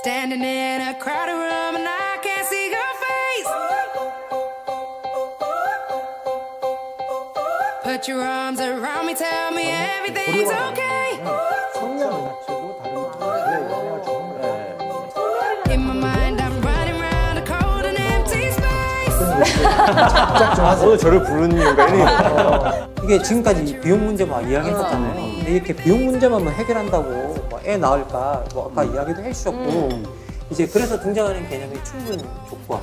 Standing in a crowded room and I can't see your face. Put your arms around me, tell me everything's okay. In my mind I'm running around a cold and empty space. 오늘 저를 부르는 이유가 이게 지금까지 비용 문제만 이야기했었잖아요. 근데 이렇게 비용 문제만 해결한다고 애 낳을까 아까 이야기도 해주셨고 이제 그래서 등장하는 개념이 충분 조건,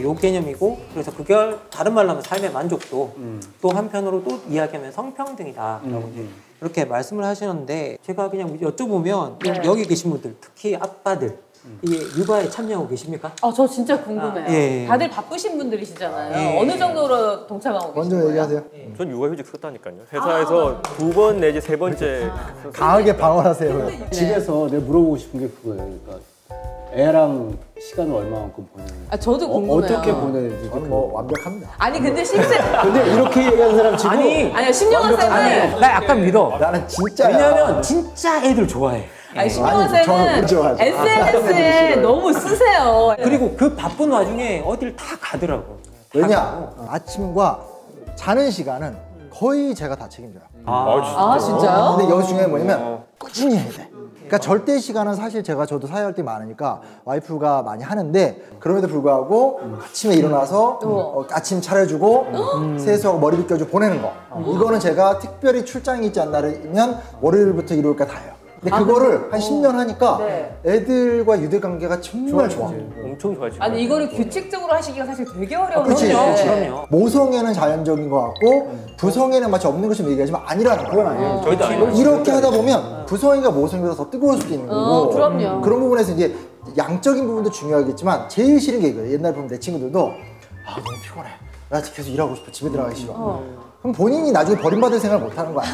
요 개념이고 그래서 그걸 다른 말로 하면 삶의 만족도 또 한편으로 또 이야기하면 성평등이다라고 이렇게 말씀을 하시는데 제가 그냥 여쭤보면 여기 계신 분들 특히 아빠들 이게 육아에 참여하고 계십니까? 저 진짜 궁금해요. 예. 다들 바쁘신 분들이시잖아요. 예. 어느 정도로 동참하고 계신 먼저 거예요? 얘기하세요. 전 육아휴직 썼다니까요. 회사에서 2번 내지 3번째. 강하게 방어하세요. 집에서 내가 물어보고 싶은 게 그거예요. 그러니까 애랑 시간을 얼마만큼 보내는지. 저도 궁금해요. 어떻게 보내는지. 저는 뭐 완벽합니다. 아니 근데 식스 근데 이렇게 얘기하는 사람 지금 아니요 신영환 쌤은 나 약간 믿어. 나는 진짜야. 왜냐면 진짜 애들 좋아해. 아니 신영환 저는 쌤은 못 좋아하죠. SNS에 너무 쓰세요. 그리고 그 바쁜 와중에 어딜 다 가더라고. 왜냐? 아침과 자는 시간은 거의 제가 다 책임져요. 아 진짜요? 근데 여기 중요한 게 뭐냐면 꾸준히 해야 돼. 그러니까 절대 시간은 사실 저도 사회할 때 많으니까 와이프가 많이 하는데 그럼에도 불구하고 아침에 일어나서 아침 차려주고 세수하고 머리 빗겨주고 보내는 거 이거는 제가 특별히 출장이 있지 않나면 월요일부터 일요일까지 다 해요. 근데 그거를 한 10년 하니까 애들과 유대 관계가 정말 좋아. 엄청 좋아지고. 아니 이거를 규칙적으로 하시기가 사실 되게 어려운 그치, 건데. 그럼요. 모성애는 자연적인 것 같고 부성애는 마치 없는 것처럼 얘기하지만 아니라는 거야. 그건 아니에요. 저희도 아니에요. 이렇게 하다 보면 부성애가 모성애보다 더 뜨거울 수도 있는 거고 그럼요. 그런 부분에서 이제 양적인 부분도 중요하겠지만 제일 싫은 게 이거예요. 옛날 보면 내 친구들도 너무 피곤해. 나 계속 일하고 싶어. 집에 들어가기 싫어. 그럼 본인이 나중에 버림받을 생각을 못 하는 거야.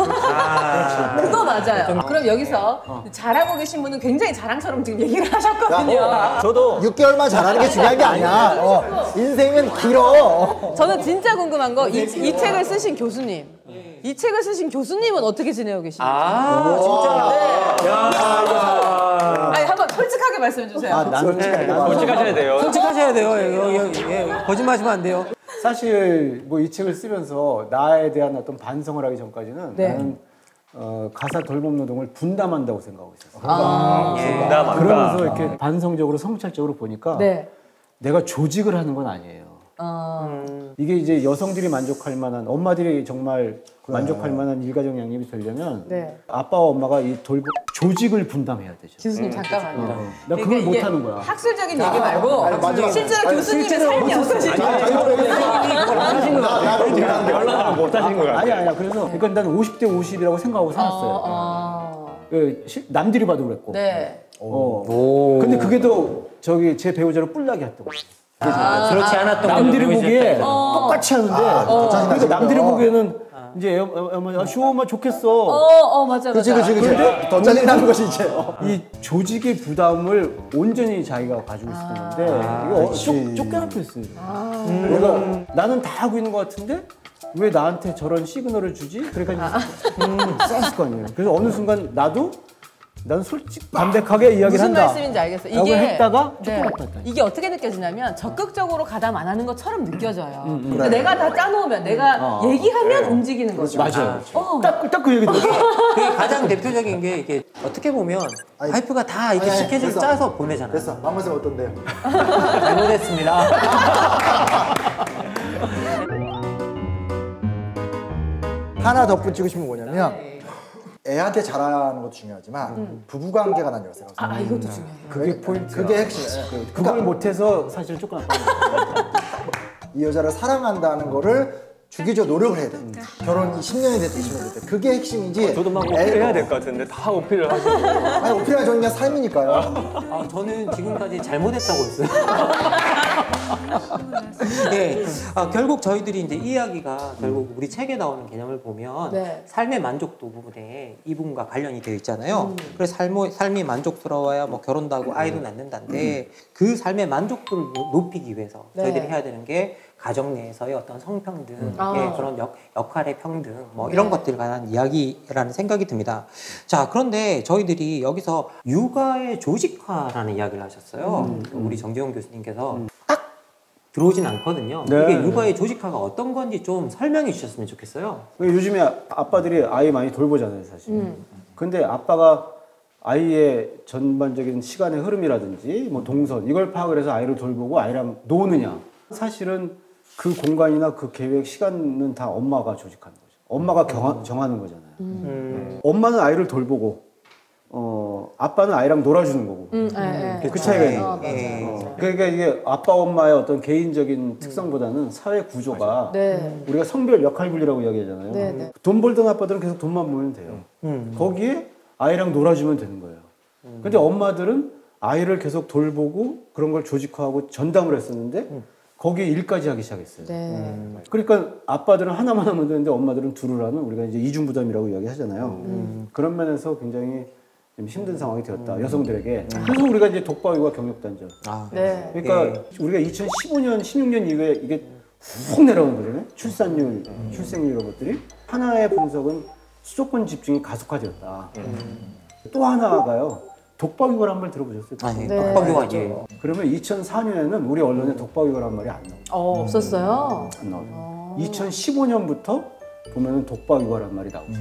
그거 맞아요. 그럼 여기서 잘하고 계신 분은 굉장히 자랑처럼 지금 얘기를 하셨거든요. 저도 6개월만 잘하는 게 중요한 게 아니야. 인생은 길어. 저는 진짜 궁금한 거 이 책을 쓰신 교수님. 이 책을 쓰신 교수님은 어떻게 지내고 계십니까? 진짜. 아니 한번 솔직하게 말씀해 주세요. 나는 솔직하셔야 돼요. 솔직하셔야 돼요. 거짓말하시면 안 돼요. 사실 뭐 이 책을 쓰면서 나에 대한 어떤 반성을 하기 전까지는 나는 가사 돌봄 노동을 분담한다고 생각하고 있었어요. 분담한다. 그러면서 이렇게 반성적으로 성찰적으로 보니까 내가 조직을 하는 건 아니에요. 이게 이제 여성들이 만족할 만한 엄마들이 정말 만족할 만한 일가정 양립이 되려면 아빠와 엄마가 이 조직을 분담해야 되죠. 교수님 잠깐만요. 나 그걸 못 하는 거야. 학술적인 얘기 말고 실제로 교수님의 삶이 어떠신지. 연락을 못 하신 거야. 아니야. 그래서 그러니까 난 50대 50이라고 생각하고 살았어요. 남들이 봐도 그랬고. 근데 그게 더 제 배우자로 뿔나게 했던 거예요. 그렇지 않았던 남들이 보기에 똑같이 하는데 그러니까 남들이 보기에는 이제 엄마 좋겠어. 맞아. 그치. 더 짜증나는 것이 이제. 이 조직의 부담을 온전히 자기가 가지고 있었던 건데 이거 쫓겨났어요. 그러니까 나는 다 하고 있는 것 같은데 왜 나한테 저런 시그널을 주지? 그러니까 쌌을 거 아니에요. 그래서 어느 순간 나는 솔직히 담백하게 이야기를 무슨 한다. 말씀인지 알겠어요. 라고 했다가 쫓겨났다. 이게 어떻게 느껴지냐면 적극적으로 가담 안 하는 것처럼 느껴져요. 근데 내가 다 짜놓으면 내가 얘기하면 움직이는 거죠. 맞아요. 딱 그 얘기 들었어. 그게 가장 대표적인 게 이게 어떻게 보면 와이프가 다 이렇게 스케줄 됐어. 짜서 보내잖아요. 됐어. 마무리 어떤데요? 잘못했습니다. 하나 덧붙이고 싶은 게 뭐냐면 애한테 잘하는 것도 중요하지만 부부관계가 난 열쇠라고 생각해요. 이것도 중요해요. 그게 포인트. 그게 핵심이에요. 그걸 못해서 사실 쫓겨났다. 이 여자를 사랑한다는 거를 주기적으로 노력을 해야 돼. 결혼 10년이 됐든 20년이 됐든 그게 핵심이지. 저도 막 어필해야 될 것 같은데 다 어필을 하고. 아니 어필하기 저는 그냥 삶이니까요. 저는 지금까지 잘못했다고 했어요. 네, 결국 저희들이 이제 이 이야기가 결국 우리 책에 나오는 개념을 보면 네. 삶의 만족도 부분에 이 부분과 관련이 되어 있잖아요. 그래서 삶이 만족스러워야 뭐 결혼도 하고 아이도 낳는다는데 그 삶의 만족도를 높이기 위해서 네. 저희들이 해야 되는 게 가정 내에서의 어떤 성평등, 그런 역할의 평등, 뭐 이런 것들에 관한 이야기라는 생각이 듭니다. 자, 그런데 저희들이 여기서 육아의 조직화라는 이야기를 하셨어요. 우리 정재용 교수님께서 딱 들어오진 않거든요. 네. 이게 육아의 조직화가 어떤 건지 좀 설명해 주셨으면 좋겠어요. 요즘에 아빠들이 아이 많이 돌보잖아요, 사실. 근데 아빠가 아이의 전반적인 시간의 흐름이라든지 뭐 동선 이걸 파악을 해서 아이를 돌보고 아이랑 노느냐. 사실은 그 공간이나 그 계획, 시간은 다 엄마가 조직하는 거죠. 엄마가 정하는 거잖아요. 엄마는 아이를 돌보고 아빠는 아이랑 놀아주는 거고. 그 차이가 있는 거예요. 그러니까 이게 아빠 엄마의 어떤 개인적인 특성보다는 사회 구조가 네. 우리가 성별 역할 분리라고 이야기하잖아요. 네, 네. 돈 벌던 아빠들은 계속 돈만 벌면 돼요. 거기에 아이랑 놀아주면 되는 거예요. 근데 엄마들은 아이를 계속 돌보고 그런 걸 조직화하고 전담을 했었는데 거기에 일까지 하기 시작했어요. 네. 그러니까 아빠들은 하나만 하면 되는데 엄마들은 둘을 하면 우리가 이제 이중부담이라고 이야기하잖아요. 그런 면에서 굉장히 좀 힘든 상황이 되었다. 여성들에게. 그래서 우리가 이제 독박육아 경력단절. 네. 그러니까 우리가 2015년, 16년 이후에 이게 훅 내려오는 거잖아요. 출산율, 출생률 이런 것들이. 하나의 분석은 수도권 집중이 가속화되었다. 또 하나가요. 독박육아란 말 들어보셨어요? 아니, 네. 독박육아 아니에요. 그러면 2004년에는 우리 언론에 독박육아란 말이 안 나와요. 없었어요? 안 나와요. 2015년부터 보면은 독박육아란 말이 나오죠.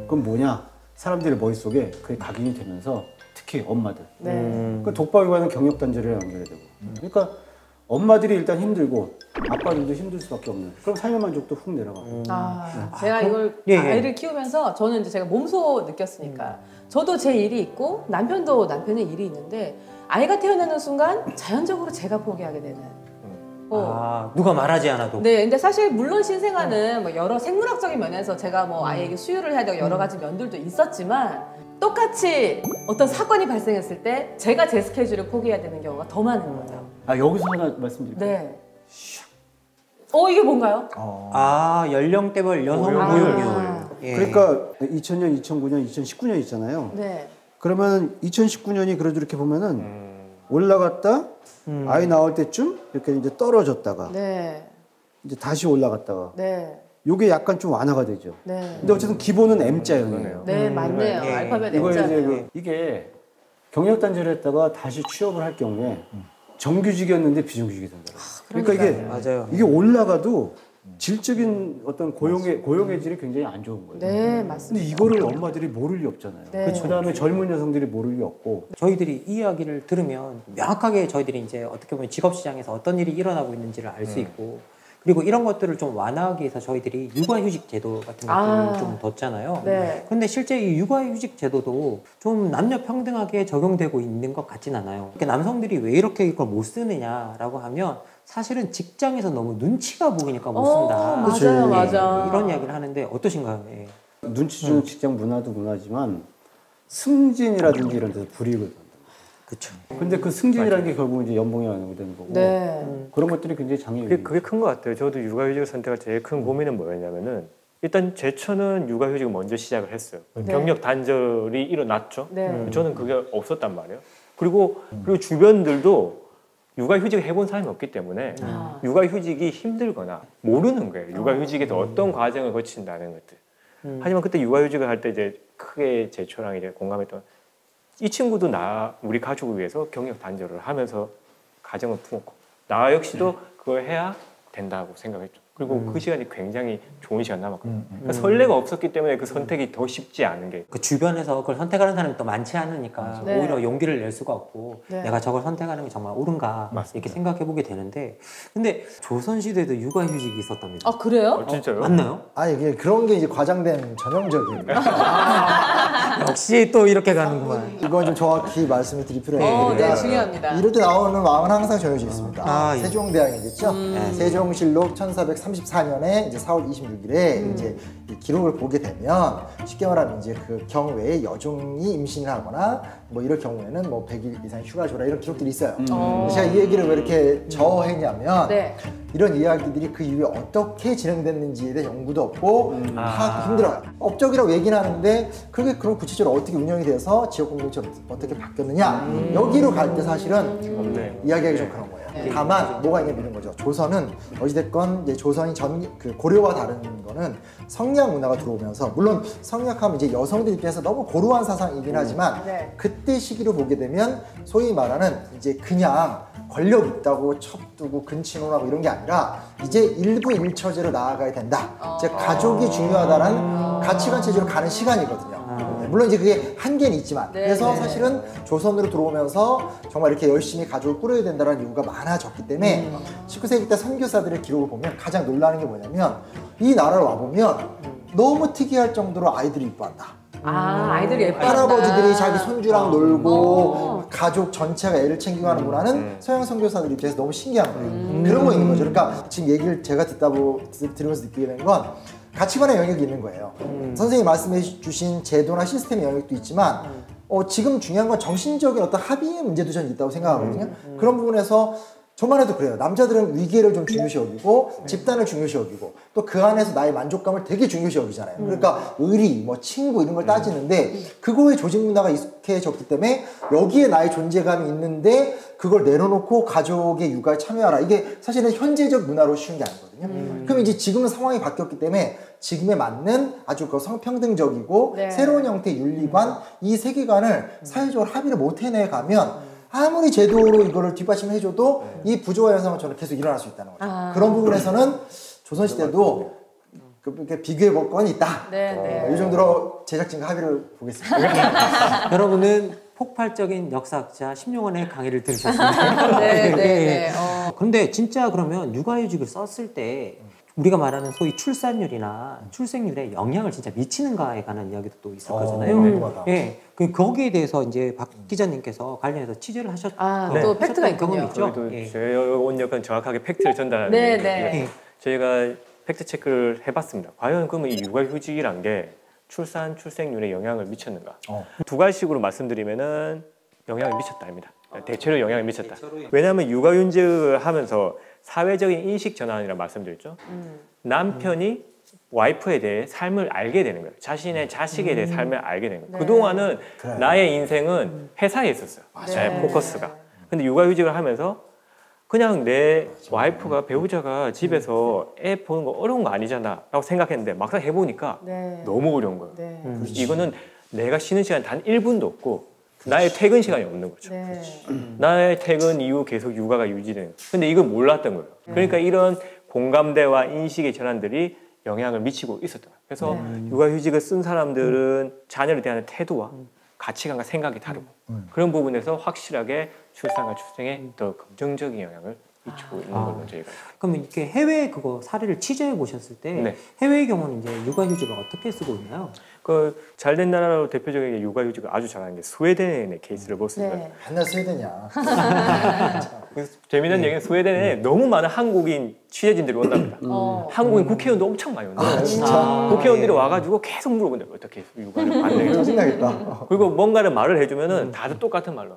그건 뭐냐? 사람들의 머릿속에 그게 각인이 되면서 특히 엄마들. 그 독박육아는 경력단절에 연결이 되고. 그러니까 엄마들이 일단 힘들고 아빠들도 힘들 수밖에 없는. 그럼 삶의 만족도 훅 내려가고. 제가 이걸 예, 예. 아이를 키우면서 저는 이제 제가 몸소 느꼈으니까 저도 제 일이 있고 남편도 남편의 일이 있는데 아이가 태어나는 순간 자연적으로 제가 포기하게 되는. 누가 말하지 않아도. 네, 근데 사실 물론 신생아는 뭐 여러 생물학적인 면에서 제가 뭐 아이에게 수유를 해야 되고 여러 가지 면들도 있었지만 똑같이 어떤 사건이 발생했을 때 제가 제 스케줄을 포기해야 되는 경우가 더 많은 거죠. 여기서 하나 말씀드릴게요. 네. 이게 뭔가요? 연령대별 여성 보육률. 예. 그러니까 2000년, 2009년, 2019년 있잖아요. 네. 그러면 2019년이 그래도 이렇게 보면은 올라갔다 아이 나올 때쯤 이렇게 이제 떨어졌다가 네. 이제 다시 올라갔다가 네. 요게 약간 좀 완화가 되죠. 네. 근데 어쨌든 기본은 M자형이에요. 네, 맞네요. 예. 알파벳 이거 M자네요. 이제 이게 경력단절을 했다가 다시 취업을 할 경우에 정규직이었는데 비정규직이 된다. 그러니까 이게 맞아요. 이게 올라가도 질적인 어떤 고용의 질이 굉장히 안 좋은 거예요. 네, 맞습니다. 근데 이거를 엄마들이 모를 리 없잖아요. 네. 그다음에 젊은 여성들이 모를 리 없고. 저희들이 이 이야기를 들으면 명확하게 저희들이 이제 어떻게 보면 직업 시장에서 어떤 일이 일어나고 있는지를 알 수 있고, 그리고 이런 것들을 좀 완화하기 위해서 저희들이 육아휴직 제도 같은 것들을 좀 뒀잖아요. 네. 근데 실제 이 육아휴직 제도도 좀 남녀 평등하게 적용되고 있는 것 같진 않아요. 그러니까 남성들이 왜 이렇게 이걸 못 쓰느냐라고 하면 사실은 직장에서 너무 눈치가 보이니까 못 쓴다. 맞아요, 맞아. 이런 이야기를 하는데 어떠신가요? 예. 눈치 주는 직장 문화도 문화지만 승진이라든지 이런 데서 불이익을 받는다. 그렇죠. 근데 그 승진이라는 게 결국 이제 연봉에 연결되는 거고. 네. 그런 것들이 굉장히 장애인. 그게 큰 것 같아요. 저도 육아휴직을 선택할 제일 큰 고민은 뭐였냐면은 일단 제처는 육아휴직을 먼저 시작을 했어요. 네. 경력 단절이 일어났죠. 네. 저는 그게 없었단 말이에요. 그리고 주변들도 육아휴직을 해본 사람이 없기 때문에 육아휴직이 힘들거나 모르는 거예요. 육아휴직에서 어떤 과정을 거친다는 것들. 하지만 그때 육아휴직을 할 때 이제 크게 제처랑 이제 공감했던 이 친구도 우리 가족을 위해서 경력 단절을 하면서 가정을 품었고 나 역시도 그걸 해야 된다고 생각했죠. 그리고 그 시간이 굉장히 좋은 시간 남았거든요. 그러니까 설레가 없었기 때문에 그 선택이 더 쉽지 않은 게. 그 주변에서 그걸 선택하는 사람이 또 많지 않으니까 네. 오히려 용기를 낼 수가 없고 네. 내가 저걸 선택하는 게 정말 옳은가 이렇게 생각해 보게 되는데, 근데 조선시대에도 육아휴직이 있었답니다. 그래요? 진짜요? 맞나요? 아니 이게 그런 게 이제 과장된 전형적인. 역시 또 이렇게 가는구만. 이건 좀 정확히 말씀을 드릴 필요가 있습니다. 네, 중요합니다. 이럴 때 나오는 왕은 항상 정해져 있습니다. 예. 세종대왕이겠죠. 세종실록 1434년에 이제 4월 26일에 이제 이 기록을 보게 되면 쉽게 말하면 이제 그 경우에 여종이 임신을 하거나 뭐 이럴 경우에는 뭐 100일 이상 휴가 줘라 이런 기록들이 있어요. 제가 이 얘기를 왜 이렇게 저했냐면 네. 이런 이야기들이 그 이후에 어떻게 진행됐는지에 대한 연구도 없고 파악도 힘들어요. 업적이라고 얘기는 하는데 그게 그럼 구체적으로 어떻게 운영이 돼서 지역 공동체로 어떻게 바뀌었느냐 여기로 갈 때 사실은 이야기하기 좀 그런 거예요. 다만 뭐가 있냐 이런 거죠. 조선은 어찌됐건 이제 조선이 그 고려와 다른 거는 성리학 문화가 들어오면서 물론 성리학하면 이제 여성들 입장에서 너무 고루한 사상이긴 하지만 네. 그때 시기로 보게 되면 소위 말하는 이제 그냥 권력 있다고 첩두고 근친혼하고 이런 게 아니라 이제 일부 일처제로 나아가야 된다. 이제 가족이 중요하다는 가치관 체제로 가는 시간이거든요. 물론 이제 그게 한계는 있지만 네, 그래서 네. 사실은 조선으로 들어오면서 정말 이렇게 열심히 가족을 꾸려야 된다는 이유가 많아졌기 때문에 19세기 때 선교사들의 기록을 보면 가장 놀라는 게 뭐냐면 이 나라를 와보면 너무 특이할 정도로 아이들이 이뻐한다. 아이들이 예뻐한다. 할아버지들이 자기 손주랑 놀고 가족 전체가 애를 챙기고 하는 문화는 서양 선교사들 입장에서 너무 신기한 거예요. 그런 거 있는 거죠. 그러니까 지금 얘기를 제가 들으면서 느끼게 된 건 가치관의 영역이 있는 거예요. 선생님이 말씀해 주신 제도나 시스템의 영역도 있지만 지금 중요한 건 정신적인 어떤 합의의 문제도 저는 있다고 생각하거든요. 그런 부분에서 저만 해도 그래요. 남자들은 위계를 좀 중요시 여기고 집단을 중요시 여기고 또 그 안에서 나의 만족감을 되게 중요시 여기잖아요. 그러니까 의리, 뭐 친구 이런 걸 따지는데 그거에 조직 문화가 익숙해졌기 때문에 여기에 나의 존재감이 있는데 그걸 내려놓고 가족의 육아에 참여하라. 이게 사실은 현재적 문화로 쉬운 게 아니거든요. 그럼 이제 지금은 상황이 바뀌었기 때문에 지금에 맞는 아주 그 성평등적이고 네. 새로운 형태의 윤리관 이 세계관을 사회적으로 합의를 못 해내 가면 아무리 제도로 이거를 뒷받침을 해줘도 이 부조화 현상은 저는 계속 일어날 수 있다는 거죠. 그런 부분에서는 조선시대도 이렇게 비교해 볼 건 있다. 네. 이 정도로 제작진과 합의를 보겠습니다. 여러분은 폭발적인 역사학자 심용원의 강의를 들으셨습니다. 네. 그런데 진짜 그러면 육아휴직을 썼을 때 우리가 말하는 소위 출산율이나 출생률에 영향을 진짜 미치는가에 관한 이야기도 또 있을 거잖아요. 궁금하다. 예, 거기에 대해서 이제 박 기자님께서 관련해서 취재를 또 팩트가 있군요. 경험이 있죠. 저희도 예. 제 온 역은 정확하게 팩트를 전달하는 네, 게 네. 저희가 팩트 체크를 해봤습니다. 과연 그러면 이 육아휴직이란 게 출생률에 영향을 미쳤는가? 두 가지식으로 말씀드리면은 영향을 미쳤다입니다. 대체로 영향을 미쳤다. 왜냐하면 육아휴직을 하면서 사회적인 인식 전환이라고 말씀드렸죠. 남편이 와이프에 대해 삶을 알게 되는 거예요. 자신의 자식에 대해 삶을 알게 되는 거예요. 네. 그동안은 그래. 나의 인생은 회사에 있었어요. 네, 포커스가. 근데 육아휴직을 하면서 그냥 내 와이프가 배우자가 집에서 애 보는 거 어려운 거 아니잖아 라고 생각했는데 막상 해보니까 네. 너무 어려운 거예요. 네. 이거는 내가 쉬는 시간 단 1분도 없고 나의 퇴근 시간이 없는 거죠. 네. 나의 퇴근 이후 계속 육아가 유지되는 거예요. 근데 이걸 몰랐던 거예요. 그러니까 이런 공감대와 인식의 전환들이 영향을 미치고 있었던 거예요. 그래서 육아휴직을 쓴 사람들은 자녀를 대하는 태도와 가치관과 생각이 다르고 그런 부분에서 확실하게 출산과 출생에 더 긍정적인 영향을 미치고 있는 걸로 저희가. 그러면 이렇게 해외 그거 사례를 취재해 보셨을 때 네. 해외의 경우는 이제 육아휴직을 어떻게 쓰고 있나요? 그 잘된 나라로 대표적인 육아휴직을 아주 잘하는 게 스웨덴의 케이스를 볼 수 있어요. 네. 맨날 스웨덴이야. 재미난 얘기는 스웨덴에 너무 많은 한국인 취재진들이 온답니다. 한국인 국회의원도 엄청 많이 온다. 진짜? 국회의원들이 와가지고 계속 물어본대요. 어떻게 육아를 반대해요? 짜증나겠다. 그리고 뭔가를 말을 해주면은 다들 똑같은 말로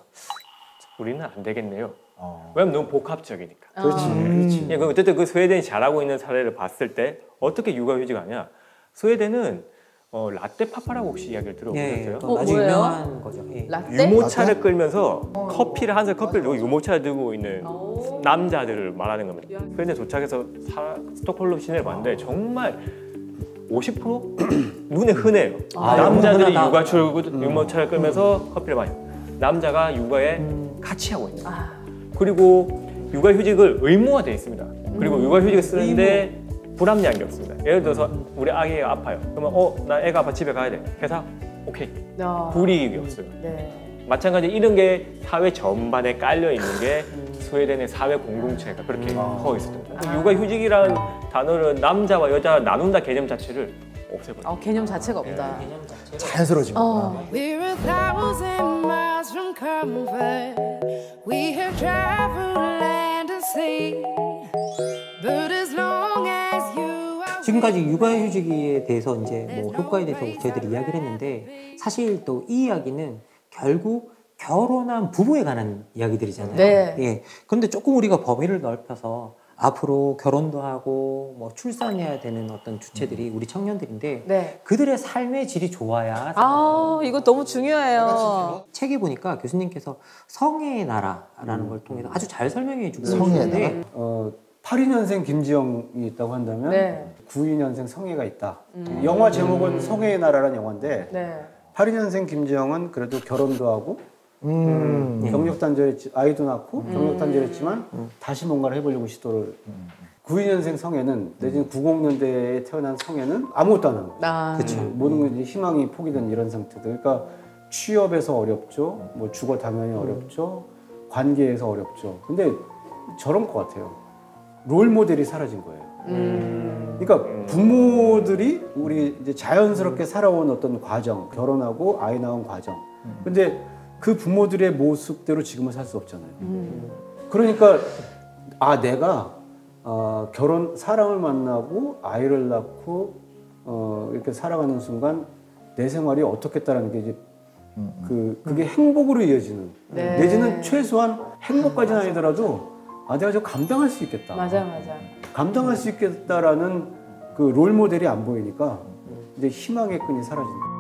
우리는 안 되겠네요. 왜냐면 너무 복합적이니까. 그렇지. 예, 어쨌든 그 스웨덴이 잘하고 있는 사례를 봤을 때 어떻게 육아휴직을 하냐? 스웨덴은 라떼 파파라고 혹시 이야기를 들어보셨어요? 또 아주 뭐예요? 유명한 거죠. 예. 라떼? 유모차를 끌면서 커피를 한 잔 커피를 들고 유모차를 들고 있는 남자들을 말하는 겁니다. 스웨덴 도착해서 스톡홀름 시내를 봤는데 정말 50% 눈에 흔해요. 남자들이 유모차를 끌면서 커피를 마셔요. 남자가 육아에 같이 하고 있는 거예요. 그리고 육아휴직을 의무화되어 있습니다. 그리고 육아휴직을 쓰는데 불합리한 게 없습니다. 예를 들어서 우리 아기가 아파요. 그러면 나 애가 아파 집에 가야 돼. 회사 오케이. 불이익이 없어요. 네. 마찬가지 이런 게 사회 전반에 깔려 있는 게 스웨덴의 사회 공동체가 그렇게 커 있었던 거예요. 육아휴직이라는 단어를 남자와 여자 나눈다 개념 자체를 없애버려요. 개념 자체가 없다. 자연스러워진 거구나. We're 1,000 miles in comfort. We have traveled land and sea. But as long as you are 지금까지 육아휴직에 대해서 이제 뭐 효과에 대해서 저희들이 이야기를 했는데 사실 또 이 이야기는 결국 결혼한 부부에 관한 이야기들이잖아요. 네. 예. 그런데 조금 우리가 범위를 넓혀서 앞으로 결혼도 하고 뭐 출산해야 되는 어떤 주체들이 우리 청년들인데 네. 그들의 삶의 질이 좋아야 이거 너무 중요해요. 책에 보니까 교수님께서 성애의 나라라는 걸 통해서 아주 잘 설명해 주고 성애의 계시는데 82년생 김지영이 있다고 한다면 네. 92년생 성애가 있다. 영화 제목은 성애의 나라라는 영화인데 네. 82년생 김지영은 그래도 결혼도 하고 경력 단절했지 아이도 낳고 경력 단절했지만 다시 뭔가를 해보려고 시도를 92년생 성애는 내지는 90년대에 태어난 성애는 아무것도 안 하는 거예요. 그렇죠. 모든 게 희망이 포기된 이런 상태들. 그러니까 취업에서 어렵죠. 뭐 주거 당연히 어렵죠. 관계에서 어렵죠. 근데 저런 것 같아요. 롤 모델이 사라진 거예요. 그러니까 부모들이 우리 이제 자연스럽게 살아온 어떤 과정, 결혼하고 아이 낳은 과정. 근데 그 부모들의 모습대로 지금은 살 수 없잖아요. 그러니까 내가 사람을 만나고 아이를 낳고 이렇게 살아가는 순간 내 생활이 어떻겠다라는 게 이제 그게 행복으로 이어지는 네. 내지는 최소한 행복까지는 아니더라도 내가 저 감당할 수 있겠다. 맞아. 감당할 수 있겠다라는 그 롤 모델이 안 보이니까 이제 희망의 끈이 사라진다.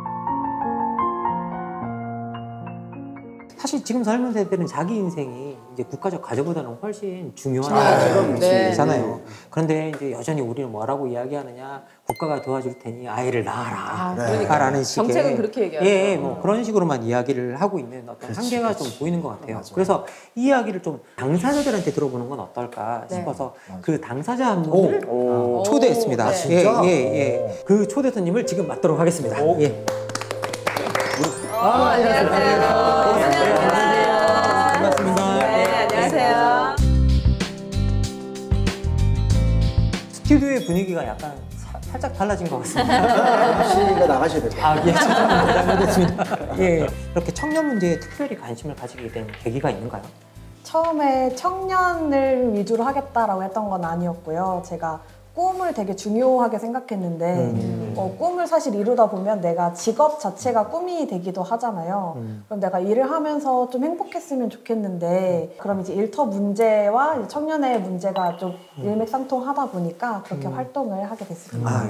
사실 지금 젊은 세대들은 자기 인생이 이제 국가적 가족보다는 훨씬 중요한 네. 거잖아요. 그런데 이제 여전히 우리는 뭐라고 이야기하느냐? 국가가 도와줄 테니 아이를 낳아라. 그러니까 라는 식의 정책은 그렇게 얘기하죠. 예, 뭐 그런 식으로만 이야기를 하고 있는 어떤 한계가 좀 보이는 것 같아요. 그래서 이 이야기를 좀 당사자들한테 들어보는 건 어떨까 싶어서 그 당사자 한 분을 초대했습니다. 네. 진짜? 예. 그 초대 손님을 지금 맞도록 하겠습니다. 예. 안녕하세요. 반갑습니다. 네, 안녕하세요. 스튜디오의 분위기가 약간 살짝 달라진 것 같습니다. 씨가 나가셔야 돼요. 예, 잘못했습니다. 예, 이렇게 청년 문제에 특별히 관심을 가지게 된 계기가 있는가요? 처음에 청년을 위주로 하겠다라고 했던 건 아니었고요. 제가 꿈을 되게 중요하게 생각했는데 꿈을 사실 이루다 보면 내가 직업 자체가 꿈이 되기도 하잖아요. 그럼 내가 일을 하면서 좀 행복했으면 좋겠는데 그럼 이제 일터 문제와 이제 청년의 문제가 좀 일맥상통하다 보니까 그렇게 활동을 하게 됐습니다.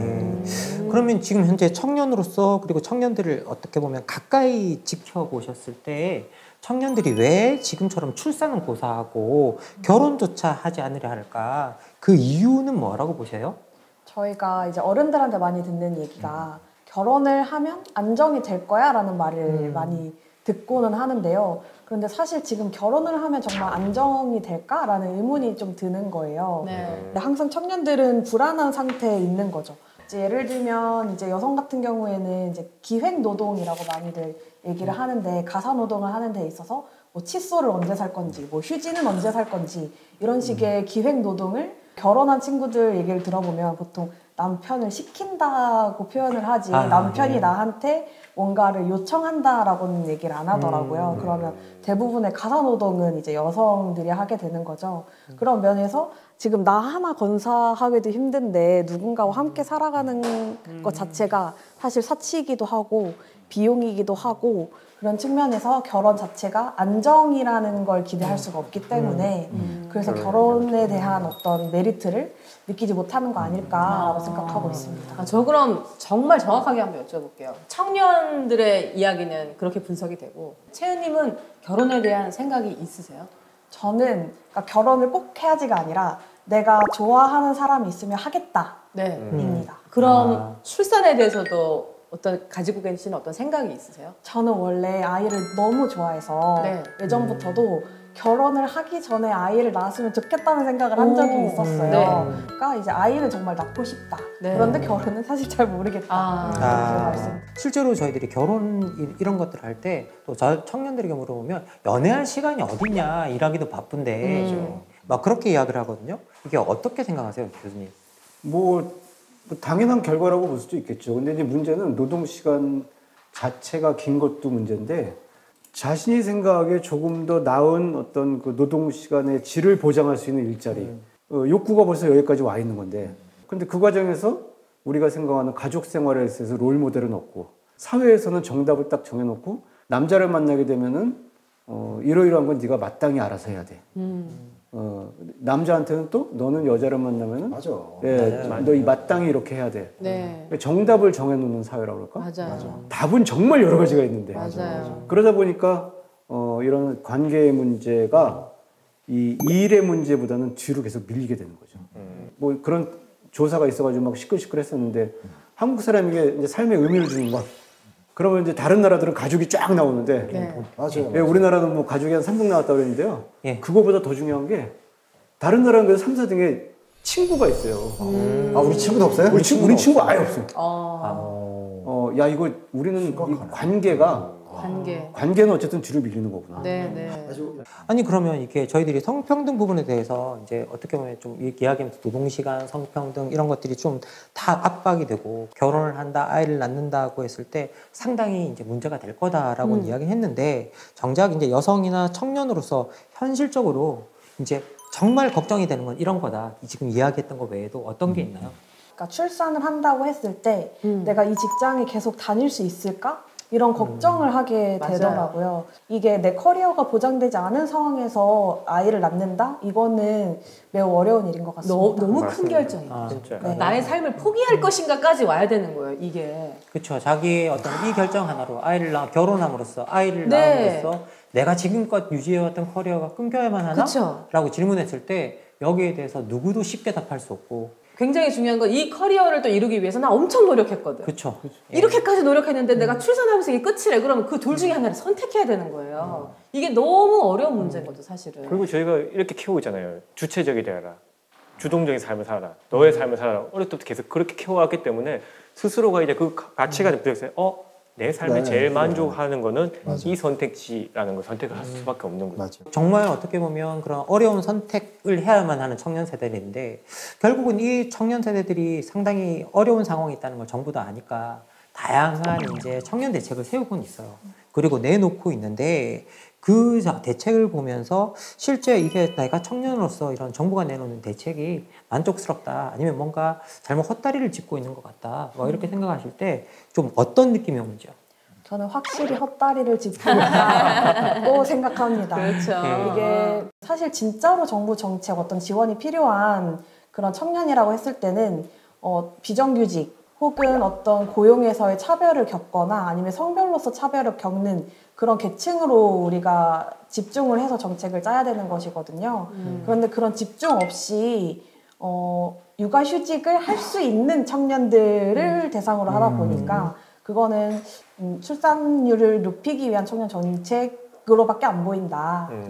그러면 지금 현재 청년으로서 그리고 청년들을 어떻게 보면 가까이 지켜보셨을 때 청년들이 왜 지금처럼 출산은 고사하고 결혼조차 하지 않으려 할까? 그 이유는 뭐라고 보세요? 저희가 이제 어른들한테 많이 듣는 얘기가 결혼을 하면 안정이 될 거야 라는 말을 많이 듣고는 하는데요. 그런데 사실 지금 결혼을 하면 정말 안정이 될까라는 의문이 좀 드는 거예요. 근데 항상 청년들은 불안한 상태에 있는 거죠. 이제 예를 들면 이제 여성 같은 경우에는 이제 기획 노동이라고 많이들 얘기를 하는데 가사 노동을 하는 데 있어서 뭐 칫솔을 언제 살 건지, 뭐 휴지는 언제 살 건지 이런 식의 기획 노동을 결혼한 친구들 얘기를 들어보면 보통 남편을 시킨다고 표현을 하지 남편이 나한테 뭔가를 요청한다라고는 얘기를 안 하더라고요. 그러면 대부분의 가사 노동은 이제 여성들이 하게 되는 거죠. 그런 면에서 지금 나 하나 건사하기도 힘든데 누군가와 함께 살아가는 것 자체가 사실 사치이기도 하고 비용이기도 하고 그런 측면에서 결혼 자체가 안정이라는 걸 기대할 수가 없기 때문에 그래서 결혼에 대한 어떤 메리트를 느끼지 못하는 거 아닐까라고 생각하고 있습니다. 저 그럼 정말 정확하게 한번 여쭤볼게요. 청년들의 이야기는 그렇게 분석이 되고 채은님은 결혼에 대한 생각이 있으세요? 저는 그러니까 결혼을 꼭 해야지가 아니라 내가 좋아하는 사람이 있으면 하겠다입니다. 그럼 출산에 대해서도 가지고 계신 어떤 생각이 있으세요? 저는 원래 아이를 너무 좋아해서 예전부터도 결혼을 하기 전에 아이를 낳았으면 좋겠다는 생각을 한 적이 있었어요. 그러니까 이제 아이는 정말 낳고 싶다. 그런데 결혼은 사실 잘 모르겠다. 실제로 저희들이 결혼 이런 것들을 할 때 또 청년들에게 물어보면 연애할 시간이 어딨냐 일하기도 바쁜데 막 그렇게 이야기를 하거든요. 이게 어떻게 생각하세요, 교수님? 뭐 당연한 결과라고 볼 수도 있겠죠. 근데 이제 문제는 노동 시간 자체가 긴 것도 문제인데 자신이 생각하기에 조금 더 나은 어떤 그 노동 시간의 질을 보장할 수 있는 일자리. 욕구가 벌써 여기까지 와 있는 건데. 근데 그 과정에서 우리가 생각하는 가족 생활에 있어서 롤 모델은 없고, 사회에서는 정답을 딱 정해놓고 남자를 만나게 되면은 이러이러한 건 네가 마땅히 알아서 해야 돼. 남자한테는 또 너는 여자를 만나면은 맞아. 예, 너 이 마땅히 이렇게 해야 돼. 네. 정답을 정해놓는 사회라고 그럴까? 맞아요. 답은 정말 여러 가지가 있는데. 맞아요. 그러다 보니까 이런 관계의 문제가 이 일의 문제보다는 뒤로 계속 밀리게 되는 거죠. 뭐 그런 조사가 있어가지고 막 시끌시끌했었는데 한국 사람에게 이제 삶의 의미를 주는 것. 그러면 이제 다른 나라들은 가족이 쫙 나오는데 네. 맞아요. 예, 우리나라는 뭐 가족이 한 3등 나왔다고 그랬는데요. 예. 그거보다 더 중요한 게 다른 나라는 그래도 3, 4등에 친구가 있어요. 아, 우리 친구도 없어요? 우리 친구 아예 없어요. 야 이거 우리는 이 관계는 어쨌든 뒤로 밀리는 거구나. 네, 네. 아니 그러면 이게 저희들이 성평등 부분에 대해서 이제 어떻게 보면 좀 이야기하면서 노동시간, 성평등 이런 것들이 좀 다 압박이 되고 결혼을 한다, 아이를 낳는다고 했을 때 상당히 이제 문제가 될 거다라고 이야기했는데 정작 이제 여성이나 청년으로서 현실적으로 이제 정말 걱정이 되는 건 이런 거다. 지금 이야기했던 거 외에도 어떤 게 있나요? 그러니까 출산을 한다고 했을 때 내가 이 직장에 계속 다닐 수 있을까? 이런 걱정을 하게 맞아요. 되더라고요. 이게 내 커리어가 보장되지 않은 상황에서 아이를 낳는다? 이거는 매우 어려운 일인 것 같습니다. 너무 큰 결정이에요. 진짜. 네. 나의 삶을 포기할 것인가까지 와야 되는 거예요, 이게. 그렇죠. 자기의 어떤 이 결정 하나로 아이를 결혼함으로써 아이를 네. 낳음으로써 내가 지금껏 유지해왔던 커리어가 끊겨야만 하나? 그쵸. 라고 질문했을 때 여기에 대해서 누구도 쉽게 답할 수 없고 굉장히 중요한 건 이 커리어를 또 이루기 위해서 나 엄청 노력했거든. 그렇죠. 이렇게까지 노력했는데 내가 출산하면서 이게 끝이래. 그러면 그 둘 중에 하나를 선택해야 되는 거예요. 이게 너무 어려운 문제인 거죠, 사실은. 그리고 저희가 이렇게 키우고 있잖아요. 주체적이 되어라. 주동적인 삶을 살아라. 너의 삶을 살아라. 어릴 때부터 계속 그렇게 키워왔기 때문에 스스로가 이제 그 가치가 부족해서 내 삶에 네, 제일 네. 만족하는 거는 맞아. 이 선택지라는 걸 선택을 할 수밖에 없는 거죠. 맞아. 정말 어떻게 보면 그런 어려운 선택을 해야만 하는 청년 세대인데 결국은 이 청년 세대들이 상당히 어려운 상황이 있다는 걸 전부 다 아니까 다양한 이제 청년 대책을 세우곤 있어요. 그리고 내놓고 있는데 그 대책을 보면서 실제 이게 내가 청년으로서 이런 정부가 내놓는 대책이 만족스럽다 아니면 뭔가 잘못 헛다리를 짚고 있는 것 같다 뭐 이렇게 생각하실 때 좀 어떤 느낌이 오는지요? 저는 확실히 헛다리를 짚고 있다고 생각합니다. 그렇죠. 이게 사실 진짜로 정부 정책 어떤 지원이 필요한 그런 청년이라고 했을 때는 비정규직 혹은 어떤 고용에서의 차별을 겪거나 아니면 성별로서 차별을 겪는 그런 계층으로 우리가 집중을 해서 정책을 짜야 되는 것이거든요. 그런데 그런 집중 없이 육아휴직을 할 수 있는 청년들을 대상으로 하다 보니까 그거는 출산율을 높이기 위한 청년 정책으로밖에 안 보인다. 네.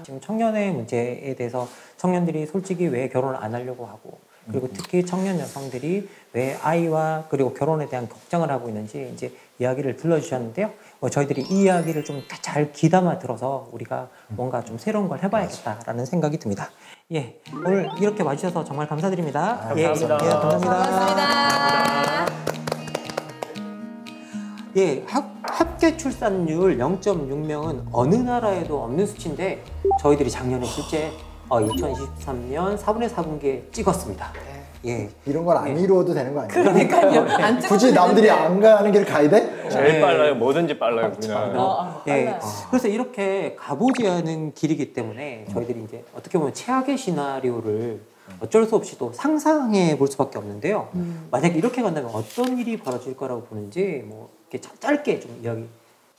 지금 청년의 문제에 대해서 청년들이 솔직히 왜 결혼을 안 하려고 하고 그리고 특히 청년 여성들이 왜 아이와 그리고 결혼에 대한 걱정을 하고 있는지 이제 이야기를 들려주셨는데요. 저희들이 이 이야기를 좀 잘 귀담아 들어서 우리가 뭔가 좀 새로운 걸 해봐야겠다라는 생각이 듭니다. 예, 오늘 이렇게 와주셔서 정말 감사드립니다. 감사합니다. 예, 감사합니다. 예, 합계 출산율 0.6명은 어느 나라에도 없는 수치인데 저희들이 작년에 실제 2023년 4분의 4분기에 찍었습니다. 예. 이런 건 안 이루어도 되는 거 아니에요? 그러니까요. 안 찍어도 굳이 남들이 안 가는 길 가야 돼? 제일 빨라요. 뭐든지 빨라요. 우리나라. 예. 그래서 이렇게 가보지 않은 길이기 때문에 저희들이 이제 어떻게 보면 최악의 시나리오를 어쩔 수 없이 또 상상해 볼 수밖에 없는데요. 만약 이렇게 간다면 어떤 일이 벌어질 거라고 보는지 뭐 이렇게 짧게 좀 이야기.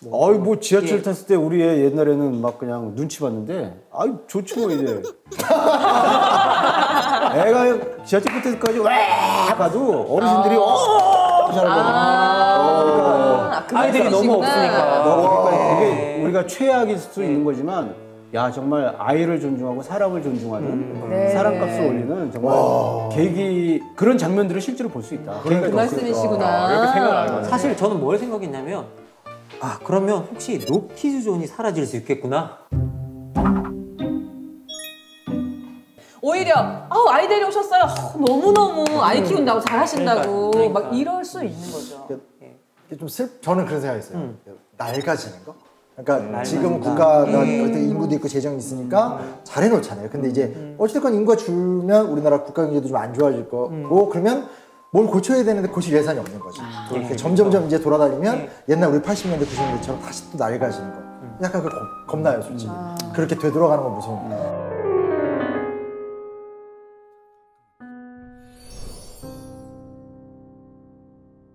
뭐 지하철 예. 탔을 때 우리 애 옛날에는 막 그냥 눈치 봤는데 좋지 뭐 이제 애가 지하철 끝에까지 와 가도 어르신들이 잘하거든요. 아이들이 너무 없으니까. 그러니까 이게 우리가 최악일 수도 있는 거지만 야 정말 아이를 존중하고 사람을 존중하는 사람값을 올리는 정말 계기 그런 장면들을 실제로 볼 수 있다. 그 말씀이시구나. 이렇게 생각 안 해봤네. 사실 저는 뭘 생각했냐면 그러면 혹시 노키즈존이 사라질 수 있겠구나. 오히려 아이 데려오셨어요. 너무너무 아이 키운다고 잘하신다고 그러니까. 막 이럴 수 있는 거죠. 이게 좀 저는 그런 생각했어요. 낡아지는 거? 그러니까 지금 국가가 인구도 있고 재정이 있으니까 잘 해놓잖아요. 근데 이제 어쨌든 인구가 줄면 우리나라 국가 경제도 좀 안 좋아질 거고 그러면 뭘 고쳐야 되는데 고칠 예산이 없는 거죠. 점점점 이제 돌아다니면 옛날 우리 80년대 90년대처럼 다시 또 낡아지는 거. 약간 겁나요, 솔직히. 그렇게 되돌아가는 건 무서운 거예요.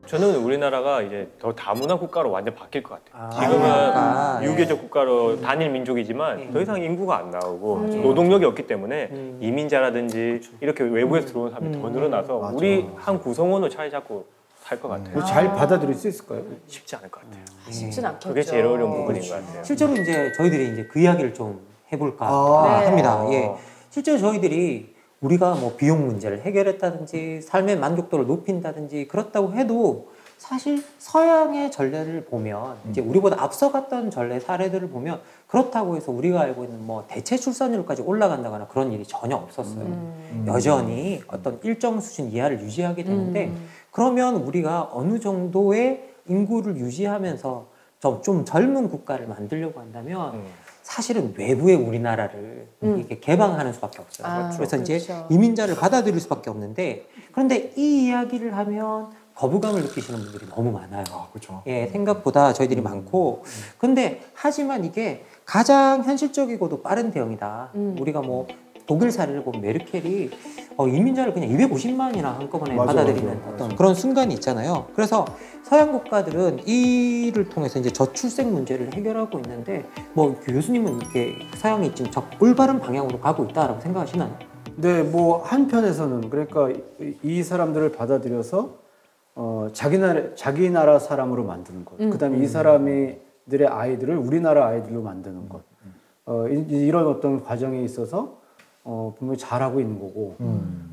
저는 우리나라가 이제 더 다문화 국가로 완전 바뀔 것 같아요. 지금은 유교적 국가로 단일 민족이지만 더 이상 인구가 안 나오고 노동력이 없기 때문에 이민자라든지 이렇게 외부에서 들어오는 사람이 더 늘어나서 우리 한 구성원으로 자리 잡고 살 것 같아요. 잘 받아들일 수 있을까요? 쉽지 않을 것 같아요. 쉽진 않겠죠. 그게 제일 어려운 부분인 것 같아요. 실제로 이제 저희들이 이제 그 이야기를 좀 해볼까 합니다. 예. 실제로 저희들이 우리가 뭐 비용 문제를 해결했다든지 삶의 만족도를 높인다든지 그렇다고 해도 사실 서양의 전례를 보면 이제 우리보다 앞서갔던 전례 사례들을 보면 그렇다고 해서 우리가 알고 있는 뭐 대체 출산율까지 올라간다거나 그런 일이 전혀 없었어요. 여전히 어떤 일정 수준 이하를 유지하게 되는데 그러면 우리가 어느 정도의 인구를 유지하면서 좀 젊은 국가를 만들려고 한다면 사실은 외부의 우리나라를 이렇게 개방하는 수밖에 없어요. 그래서 이제 이민자를 받아들일 수밖에 없는데 그런데 이 이야기를 하면 거부감을 느끼시는 분들이 너무 많아요. 그렇죠. 예, 생각보다 저희들이 많고 근데 하지만 이게 가장 현실적이고도 빠른 대응이다. 우리가 뭐 독일 사례를 보면 메르켈이 이민자를 그냥 250만이나 한꺼번에 받아들이는 어떤 그런 순간이 있잖아요. 그래서 서양 국가들은 이를 통해서 이제 저출생 문제를 해결하고 있는데 뭐 교수님은 이렇게 서양이 지금 올바른 방향으로 가고 있다라고 생각하시나요? 네, 뭐 한편에서는 그러니까 이 사람들을 받아들여서 자기 나라 사람으로 만드는 것. 그다음에 이 사람들의 아이들을 우리나라 아이들로 만드는 것. 이런 어떤 과정에 있어서 분명히 잘하고 있는 거고.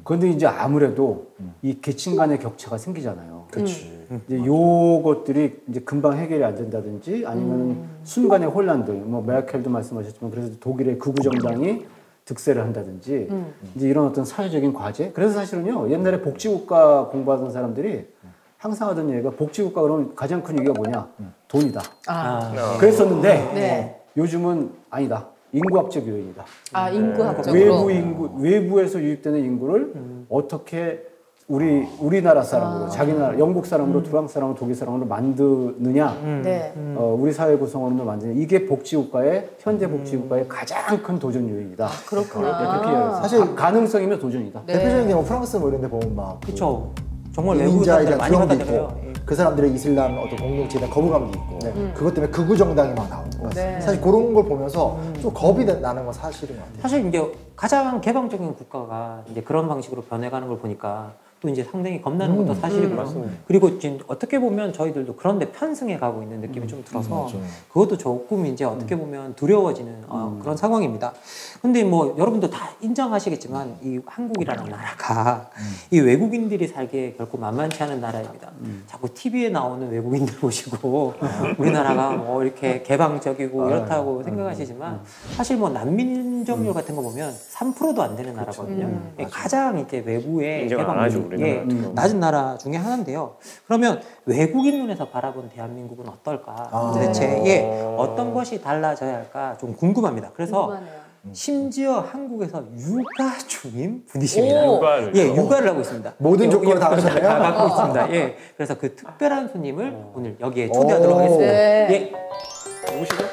그런데 이제 아무래도 이 계층 간의 격차가 생기잖아요. 그렇지. 이제 요것들이 이제 금방 해결이 안 된다든지 아니면 순간의 혼란들. 뭐 메르켈도 말씀하셨지만 그래서 독일의 극우 정당이 득세를 한다든지 이제 이런 어떤 사회적인 과제. 그래서 사실은요 옛날에 복지국가 공부하던 사람들이 항상 하던 얘기가 복지국가 그러면 가장 큰 얘기가 뭐냐? 돈이다. 그랬었는데 요즘은 아니다. 인구학적 요인이다. 인구학적으로. 외부에서 유입되는 인구를 어떻게 우리나라 사람으로, 자기 나라, 영국 사람으로, 프랑스 사람으로, 독일 사람으로 만드느냐, 우리 사회 구성원으로 만드느냐, 이게 복지국가의 현재 복지국가의 가장 큰 도전 요인이다. 그렇구나. 그렇게 사실 가능성이면 도전이다. 대표적인 게 뭐 프랑스 뭐 이런 데 보면 막 그렇죠. 정말 외국 이민자에 사람들 대한 많이 두려움도 받아들여요. 있고 그 사람들의 이슬람 어떤 공동체에 대한 거부감도 있고 그것 때문에 극우 정당이 막 나오고 사실 그런 걸 보면서 좀 겁이 나는 건 사실인 것 같아요. 사실 이제 가장 개방적인 국가가 이제 그런 방식으로 변해가는 걸 보니까 또 이제 상당히 겁나는 것도 사실이고요. 그리고 지금 어떻게 보면 저희들도 그런데 편승해 가고 있는 느낌이 좀 들어서 그것도 조금 이제 어떻게 보면 두려워지는 그런 상황입니다. 근데 뭐 여러분도 다 인정하시겠지만 이 한국이라는 나라가 이 외국인들이 살기에 결코 만만치 않은 나라입니다. 자꾸 TV에 나오는 외국인들 보시고 우리나라가 뭐 이렇게 개방적이고 이렇다고 생각하시지만 사실 뭐 난민 인정률 같은 거 보면 3%도 안 되는 나라거든요. 가장 이제 외부의 개방률이 낮은 나라 중에 하나인데요. 그러면 외국인 눈에서 바라본 대한민국은 어떨까? 도대체 어떤 것이 달라져야 할까 좀 궁금합니다. 그래서 심지어 한국에서 육아 중인 분이십니다. 육아를 하고 있습니다. 모든 조건을 다 하셨네요. 다 갖고 있습니다. 그래서 그 특별한 손님을 오늘 여기에 초대하도록 하겠습니다. 누구시죠?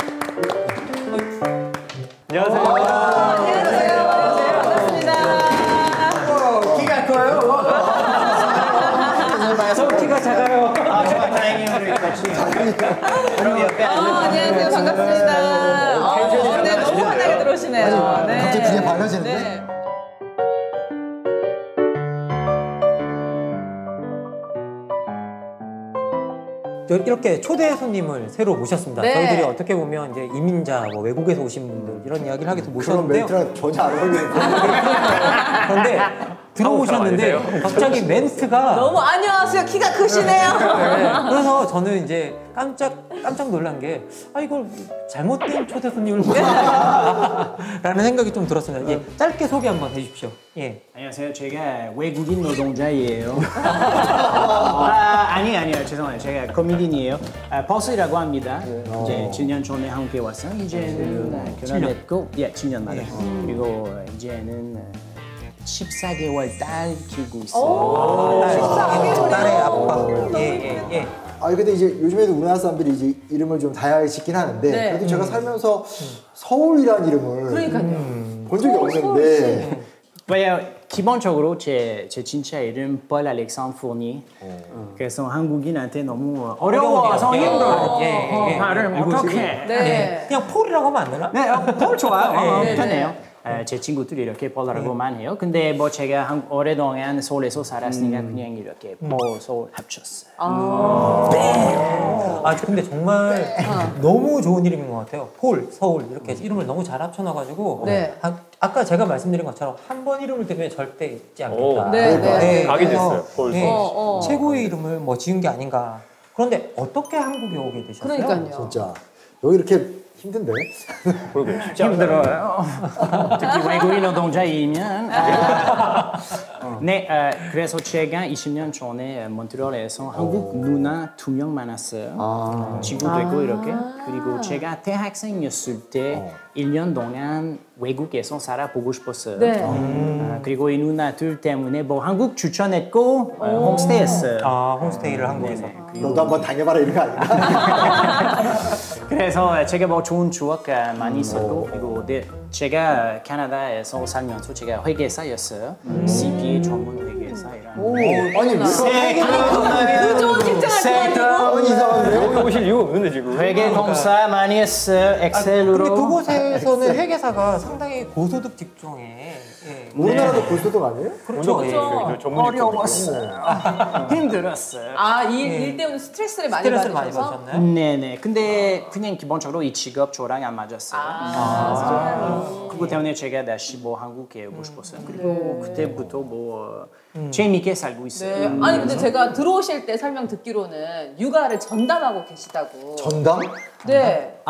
안녕하세요. 안녕하세요. 반갑습니다. 키가 커요. 저 키가 작아요. 다행이에요. 같이. 안녕하세요. 반갑습니다. 네, 너무 환하게 들어오시네요. 갑자기 그냥 밝아지는데? 이렇게 초대 손님을 새로 모셨습니다. 저희들이 어떻게 보면 이제 이민자, 뭐 외국에서 오신 분들 이런 이야기를 하기 위해서 그런 모셨는데요. 멘트랑 전혀 안 어울리는 그런데 들어오셨는데 갑자기 멘트가 너무 안녕하세요. 키가 크시네요. 그래서 저는 이제 깜짝 놀란 게 이걸 잘못된 초대 손님을 라는 생각이 좀 들었습니다. 예, 짧게 소개 한번 해주십시오. 예. 안녕하세요. 제가 외국인 노동자예요. 아니요. 죄송해요. 제가 코미디언이에요. 버스라고 합니다. 이제 7년 전에 한국에 왔어요. 이제는 결혼했고, 7년 만에. 그리고 이제는 14개월 딸 키우고 있어요. 14개월이요? 딸의 아빠. 예. 근데 이제 요즘에도 우리나라 사람들이 이제 이름을 좀 다양하게 짓긴 하는데 네. 그래도 제가 살면서 서울이라는 이름을 그러니까요. 본 적이 없는데 기본적으로 제 진짜 이름 폴 알렉산드 포니에. 그래서 한국인한테 너무 어려워서 힘들어요. 발음 어떻게? 네. 그냥 폴이라고 하면 안 되나? 네, 폴 좋아요. 네. 편해요. 제 친구들이 이렇게 폴이라고만 해요. 근데 뭐 제가 오랫동안 서울에서 살았으니까 그냥 이렇게 폴, 서울 합쳤어요. 근데 정말 너무 좋은 이름인 것 같아요. 폴, 서울 이렇게 이름을 너무 잘 합쳐놔가지고 네. 아까 제가 말씀드린 것처럼 한 번 이름을 들으면 절대 잊지 않겠다. 네. 각이 그래서, 됐어요. 폴, 서울. 최고의 이름을 뭐 지은 게 아닌가. 그런데 어떻게 한국에 오게 되셨어요? 그러니까요. 진짜 여기 이렇게 힘든데? 힘들어요. 특히 외국인 노동자이면. 네, 그래서 제가 20년 전에 몬트리올에서 한국 누나 2명 만났어요. 친구도 있고 이렇게. 그리고 제가 대학생이었을 때 1년 동안 외국에서 살아보고 싶었어요. 네. 그리고 이 누나들 때문에 뭐 한국 추천했고 홈스테이 했어요. 홈스테이를 한국에서. 너도 한번 당해봐라 이런 거 아닌가? 그래서 제가 뭐 좋은 추억 많이 있었고 그리고 제가 캐나다에서 살면서 제가 회계사였어요. CPA 전문 회계사이라는. 그 좋은 직장을 그만두고 이상한데? 여기 오실 이유가 없는데 지금. 회계 검사 많이 했어요. 엑셀로. 근데 그곳에서는 회계사가 상당히 고소득 직종에 우리나라도 고소득 아니에요? 그렇죠. 어려웠어요. 힘들었어요. 일 때문에 스트레스를 많이 스트레스를 많이 받으셔서? 받으셨나요? 네네. 근데 그냥 기본적으로 이 직업 저랑 안 맞았어요. 그거 때문에 제가 다시 뭐 한국에 오고 싶었어요. 그리고 그때부터 뭐 재미있게 살고 있어요. 네. 아니 근데 제가 들어오실 때 설명 듣기로는 육아를 전담하고 계시다고. 전담? 네.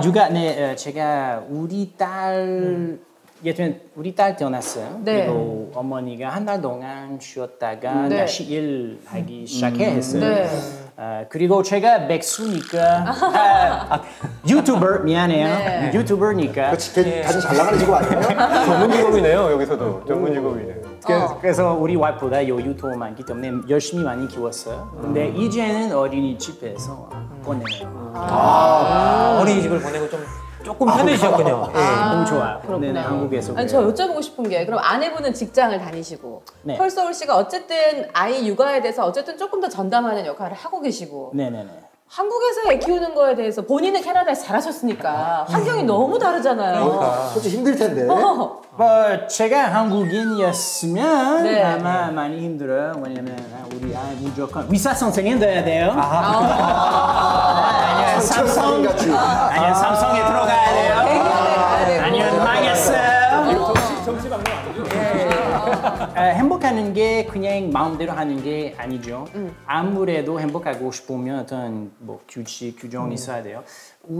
육아, 네, 제가 우리 딸, 예전에 우리 딸 태어났어요. 네. 그리고 어머니가 한 달 동안 쉬었다가 네. 다시 일하기 시작했어요. 네. 그리고 제가 백수니까 유튜버 미안해요. 네. 유튜버니까. 가장 잘 나가는 직업 아니에요? 전문 직업이네요. 여기서도 전문 직업이네. 그래서 우리 와이프가 요 유튜브 많기 때문에 열심히 많이 키웠어요. 근데 이제는 어린이집에서 보내요. 어린이집을 보내고 조금 편해지셨군요. 너무 좋아요. 그렇구나. 네, 한국에서. 아니 저 여쭤보고 싶은 게 그럼 아내분은 직장을 다니시고 네. 펄서울 씨가 어쨌든 아이 육아에 대해서 어쨌든 조금 더 전담하는 역할을 하고 계시고 네네네. 한국에서 애 키우는 거에 대해서 본인은 캐나다에서 잘하셨으니까 환경이 너무 다르잖아요. 솔직히 힘들 텐데. 제가 한국인이었으면 네. 아마 많이 힘들어요. 왜냐면 우리 아이 무조건 의사 선생님 돼야 돼요. 아니면 삼성에 들어가야 돼요. 아니면 망했어요. 행복하는 게 그냥 마음대로 하는 게 아니죠. 아무래도 행복하고 싶으면 어떤 뭐 규칙, 규정이 있어야 돼요.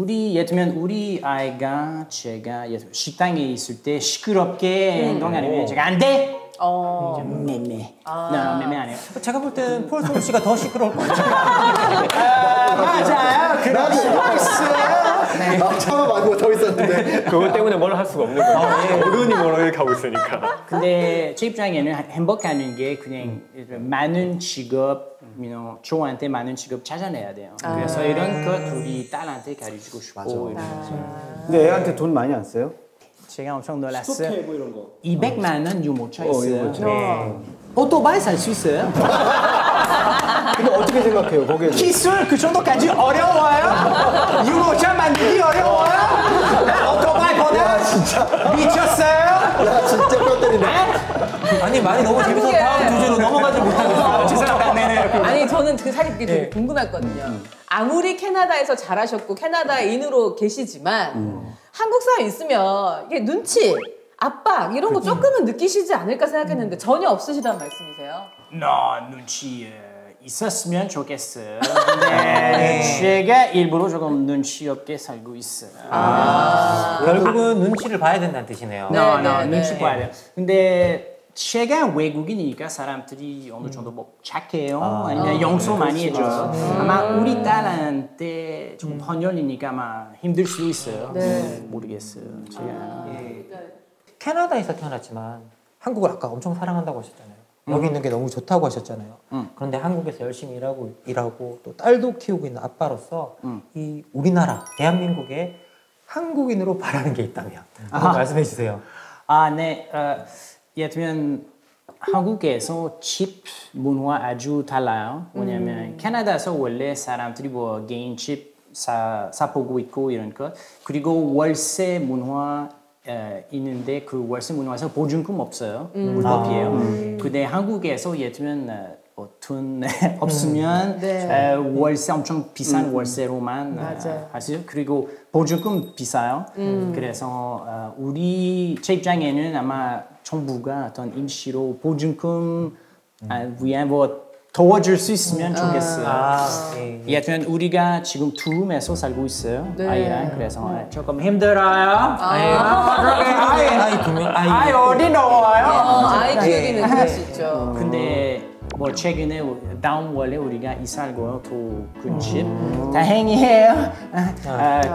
예를 들면 우리 아이가 제가 식당에 있을 때 시끄럽게 행동하면 제가 안 돼! 매매. 매매 안 해요. 제가 볼 때는 폴 서울 씨가 더 시끄러울 것 같아요. 맞아요. 그럴 수가 있어요. 차마 많이 더 있었는데. 그것 때문에 뭘 할 수가 없는 거죠. 모르니 뭐로 이렇게 하고 있으니까. 근데 제 입장에는 행복하는 게 그냥 많은 직업, 저한테 많은 직업 찾아내야 돼요. 그래서 이런 것 우리 딸한테 가르치고 싶고. 근데 애한테 돈 많이 안 써요? 제가 엄청 놀랐어요. 뭐 이런 거. 200만 원 유모차 있어요. 유모차. 네. 오토바이 살 수 있어요? 근데 어떻게 생각해요, 거기에? 기술 그 정도까지 어려워요? 유모차 만들기 어려워요? 오토바이보다 진짜. 미쳤어요? 야, 진짜 뼈 때리네. 아니 말이 너무 재밌어서 다음 주제로 넘어가지 못하고 죄송합니다. 네네. 아니 저는 사실 그게 되게 궁금했거든요. 아무리 캐나다에서 잘하셨고 캐나다인으로 계시지만 한국 사람 있으면 이게 눈치 압박 이런 거 조금은 느끼시지 않을까 생각했는데 전혀 없으시단 말씀이세요? 눈치 있었으면 좋겠어. 근데 제가 일부러 조금 눈치 없게 살고 있어요. 결국은 눈치를 봐야 된다는 뜻이네요. 눈치 봐야 돼요. 근데 제가 외국인이니까 사람들이 어느 정도 뭐 착해요. 아니면 용서 많이 해줘요. 아마 우리 딸한테 좀 헌혈이니까 아마 힘들 수도 있어요. 모르겠어요. 제가. 캐나다에서 태어났지만 한국을 아까 엄청 사랑한다고 하셨잖아요. 여기 있는 게 너무 좋다고 하셨잖아요. 그런데 한국에서 열심히 일하고 또 딸도 키우고 있는 아빠로서 이 우리나라 대한민국에 한국인으로 바라는 게 있다면 말씀해 주세요. 네. 예를 들면 한국에서 집 문화 아주 달라요. 왜냐면 캐나다에서 원래 사람들이 뭐 개인 집 사보고 있고 이런 것. 그리고 월세 문화 있는데 그 월세 문화에서 보증금 없어요. 불법이에요. 근데 한국에서 예를 들면 돈 없으면 월세 엄청 비싼 월세로만 하세요. 그리고 보증금 비싸요. 그래서 제 입장에는 아마 정부가 어떤 임시로 보증금 위에 뭐 도와줄 수 있으면 좋겠어요. 예를 들면 우리가 지금 두 룸에서 살고 있어요. 아이랑. 그래서 조금 힘들어요. 아이 두 명. 아이 어디 넣어요? 아이 키우기는 그럴 수 있죠. 근데 뭐 최근에 다운월에 우리가 이사하고 그 집 다행이에요.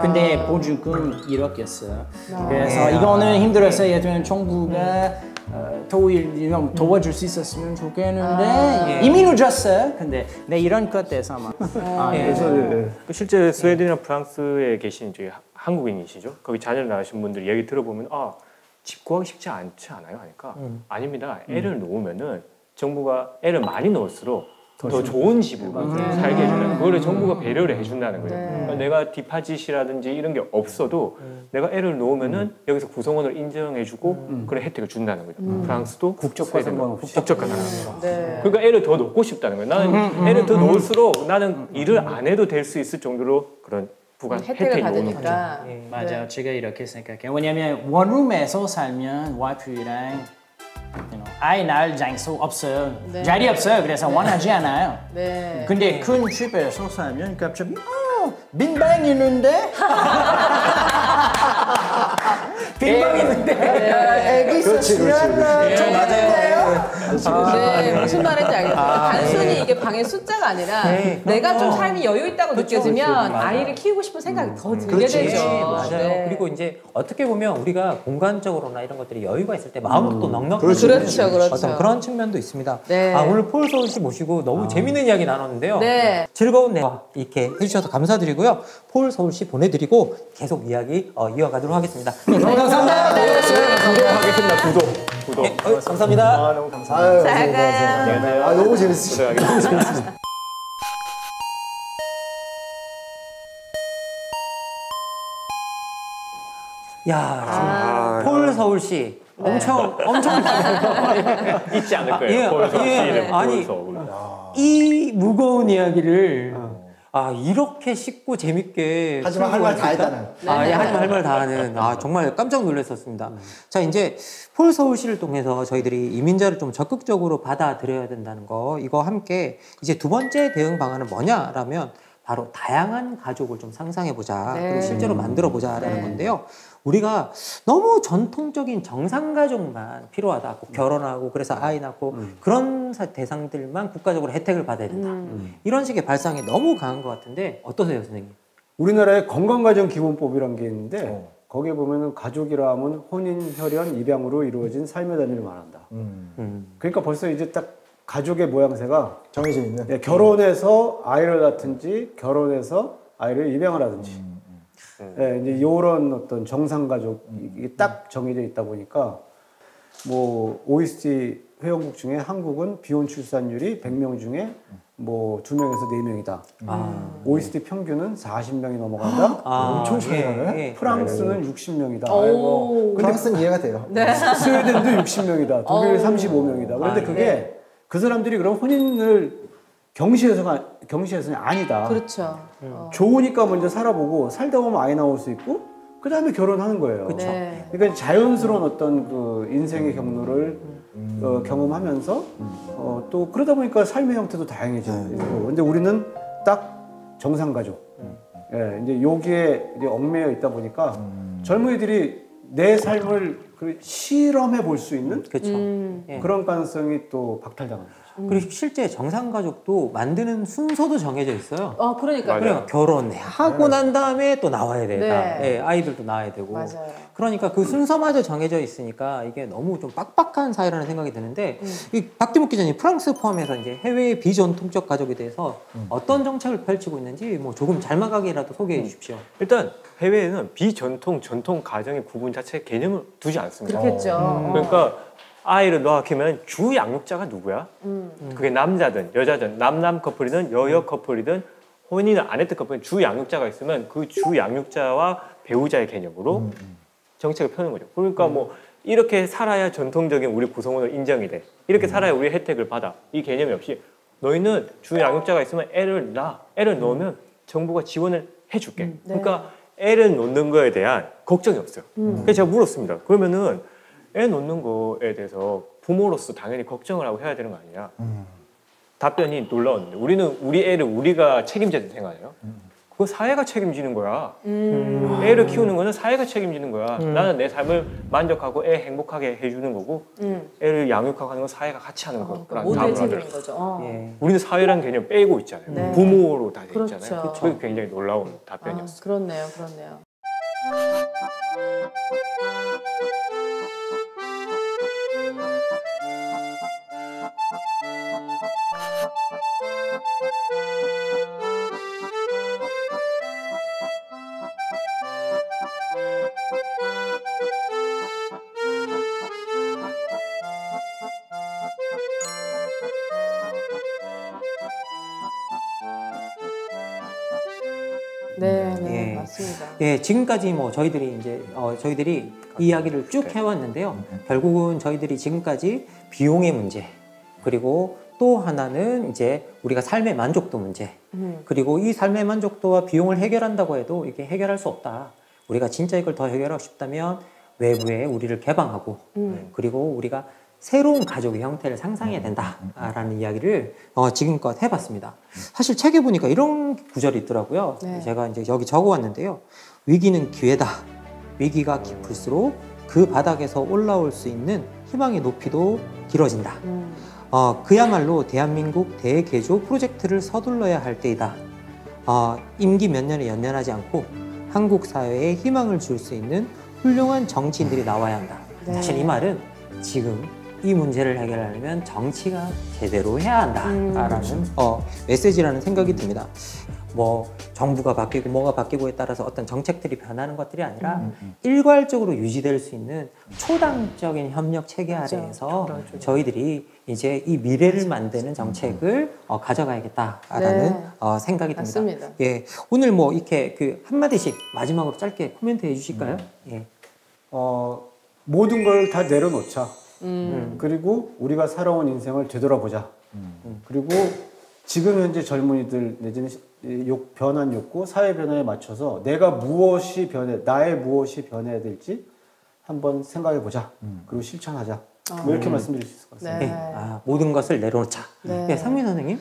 근데 보증금 1억이었어요. 그래서 이거는 힘들었어요. 예를 들면 정부가 도와줄 수 있었으면 좋겠는데 이미 늦었어요. 근데 이런 것에서 막 실제 스웨덴이나 프랑스에 계신 이제 한국인이시죠? 거기 자녀를 낳으신 분들 얘기 들어보면 집 구하기 쉽지 않지 않아요? 하니까 아닙니다. 애를 놓으면은 정부가 애를 많이 넣을수록 더 좋은 집으로 살게 해준다는 그거를 정부가 배려를 해준다는 거예요. 그러니까 내가 디파짓이라든지 이런 게 없어도 내가 애를 놓으면은 여기서 구성원을 인정해주고 그런 혜택을 준다는 거죠. 프랑스도 국적과 상관없이. 국적과 상관없이. 그러니까 애를 더 놓고 싶다는 거예요. 나는 애를 더 놓을수록 나는 일을 안 해도 될 수 있을 정도로 그런 부가 혜택을 받으니까. 맞아요. 제가 이렇게 생각해요. 왜냐면 원룸에서 살면 와이프랑 아이 낳을 장소 없어요. 자리 없어요. 그래서 원하지 않아요. 근데 큰 집에서 살면 갑자기 빈방 있는데? 빈방 있는데? 애기 있었으면 맞아요. 무슨 말인지 알겠어요. 단순히 이게 방의 숫자가 아니라 내가 좀 삶이 여유 있다고 느껴지면 아이를 키우고 싶은 생각이 더 들게 되죠. 맞아요. 그리고 이제 어떻게 보면 우리가 공간적으로나 이런 것들이 여유가 있을 때 마음도 또 넉넉하고 그렇죠. 어떤 그런 측면도 있습니다. 오늘 폴 서울 씨 모시고 너무 재밌는 이야기 나눴는데요. 즐거운 대화 이렇게 해주셔서 감사드리고요. 폴 서울 씨 보내드리고 계속 이야기 이어가도록 하겠습니다. 감사합니다. 구독하겠습니다. 구독. 감사합니다. 너무 감사합니다. 잘 가요. 너무 재밌으시죠? 너무 재밌으시죠? 야, 폴 서울 씨 엄청 잊지 않을 거예요. 폴 서울 씨 이름, 폴 서울. 이 무거운 이야기를 이렇게 쉽고 재밌게 하지만 할 말 다 했다는. 하지만 할 말 다 하는. 정말 깜짝 놀랐었습니다. 자, 이제 폴 서울시를 통해서 저희들이 이민자를 좀 적극적으로 받아들여야 된다는 거, 이거 함께 이제 두 번째 대응 방안은 뭐냐라면 바로 다양한 가족을 좀 상상해보자. 그리고 실제로 만들어보자라는 건데요. 우리가 너무 전통적인 정상가족만 필요하다. 꼭 결혼하고 그래서 아이 낳고 그런 대상들만 국가적으로 혜택을 받아야 된다. 이런 식의 발상이 너무 강한 것 같은데 어떠세요, 선생님? 우리나라에 건강가정기본법이라는 게 있는데 거기에 보면은 가족이라 하면 혼인, 혈연, 입양으로 이루어진 삶의 단위를 말한다. 그러니까 벌써 이제 딱 가족의 모양새가 정해져 있는. 결혼해서 아이를 낳든지 결혼해서 아이를 입양을 하든지 이제 이런 어떤 정상 가족이 딱 정해져 있다 보니까 뭐 OECD 회원국 중에 한국은 비혼 출산율이 100명 중에 뭐 2명에서 4명이다. OECD 평균은 40명이 넘어간다. 엄청 차이나네. 프랑스는 60명이다. 프랑스는 이해가 돼요. 스웨덴도 60명이다. 독일 35명이다. 그런데 그게 그 사람들이 그럼 혼인을 경시해서는 아니다. 그렇죠. 좋으니까 먼저 살아보고 살다 보면 아이 나올 수 있고 그 다음에 결혼하는 거예요. 그쵸. 네. 그러니까 자연스러운 어떤 그 인생의 경로를 경험하면서 또 그러다 보니까 삶의 형태도 다양해지는 거고. 근데 우리는 딱 정상 가족. 예, 이제 여기에 이제 얽매여 있다 보니까 젊은이들이 내 삶을 그 실험해 볼 수 있는 그렇죠. 예. 그런 가능성이 또 박탈당하는 거죠. 그리고 실제 정상가족도 만드는 순서도 정해져 있어요. 그러니까. 그러니까 결혼하고 난 다음에 또 나와야 된다. 네. 예, 아이들도 낳아야 되고. 맞아요. 그러니까 그 순서마저 정해져 있으니까 이게 너무 좀 빡빡한 사회라는 생각이 드는데 이 박대목 기자님 프랑스 포함해서 이제 해외 비전통적 가족에 대해서 어떤 정책을 펼치고 있는지 뭐 조금 잘막하게라도 소개해 주십시오. 일단 해외에는 비전통, 전통 가정의 구분 자체 개념을 두지 않습니다. 그렇겠죠. 그러니까 아이를 낳으면 주 양육자가 누구야? 그게 남자든 여자든 남남 커플이든 여여 커플이든 혼인을 안 했던 커플은 주 양육자가 있으면 그 주 양육자와 배우자의 개념으로 정책을 펴는 거죠. 그러니까 뭐 이렇게 살아야 전통적인 우리 구성원으로 인정이 돼. 이렇게 살아야 우리 혜택을 받아. 이 개념이 없이 너희는 주 양육자가 있으면 애를 낳아. 애를 넣으면 정부가 지원을 해줄게. 그러니까 애를 놓는 거에 대한 걱정이 없어요. 그래서 제가 물었습니다. 그러면은 애 놓는 거에 대해서 부모로서 당연히 걱정을 하고 해야 되는 거 아니냐. 답변이 놀라웠는데 우리는 우리 애를 우리가 책임져야 생각해요. 그거 사회가 책임지는 거야. 애를 키우는 거는 사회가 책임지는 거야. 나는 내 삶을 만족하고 애 행복하게 해주는 거고 애를 양육하고 하는 건 사회가 같이 하는 거라는 모두의 답을 책임인 하더라고요. 거죠. 예. 우리는 사회라는 개념 빼고 있잖아요. 네. 부모로 다 돼 그렇죠. 있잖아요. 그게 굉장히 놀라운 답변이었어요. 그렇네요. 그렇네요. 네, 네, 예. 맞습니다. 예, 지금까지 뭐 저희들이 이제 저희들이 이 이야기를 쭉 해왔는데요. 결국은 저희들이 지금까지 비용의 문제, 그리고 또 하나는 이제 우리가 삶의 만족도 문제, 그리고 이 삶의 만족도와 비용을 해결한다고 해도 이게 해결할 수 없다. 우리가 진짜 이걸 더 해결하고 싶다면 외부에 우리를 개방하고, 그리고 우리가 새로운 가족의 형태를 상상해야 된다라는 이야기를 지금껏 해봤습니다. 사실 책에 보니까 이런 구절이 있더라고요. 네. 제가 이제 여기 적어왔는데요. 위기는 기회다. 위기가 깊을수록 그 바닥에서 올라올 수 있는 희망의 높이도 길어진다. 그야말로 대한민국 대개조 프로젝트를 서둘러야 할 때이다. 임기 몇 년에 연연하지 않고 한국 사회에 희망을 줄 수 있는 훌륭한 정치인들이 나와야 한다. 네. 사실 이 말은 지금 이 문제를 해결하려면 정치가 제대로 해야 한다라는 메시지라는 생각이 듭니다. 뭐 정부가 바뀌고 뭐가 바뀌고에 따라서 어떤 정책들이 변하는 것들이 아니라 일괄적으로 유지될 수 있는 초당적인 협력 체계 아래에서 저희들이 이제 이 미래를 만드는 정책을 가져가야겠다라는 생각이 듭니다. 맞습니다. 예, 오늘 뭐 이렇게 그 한마디씩 마지막으로 짧게 코멘트 해주실까요? 예. 모든 걸 다 내려놓자. 그리고 우리가 살아온 인생을 되돌아보자. 그리고 지금 현재 젊은이들 내지는 변한 욕구, 사회 변화에 맞춰서 내가 나의 무엇이 변해야 될지 한번 생각해 보자. 그리고 실천하자. 뭐 이렇게 말씀드릴 수 있을 것 같습니다. 네. 모든 것을 내려놓자. 네. 네, 상민 선생님?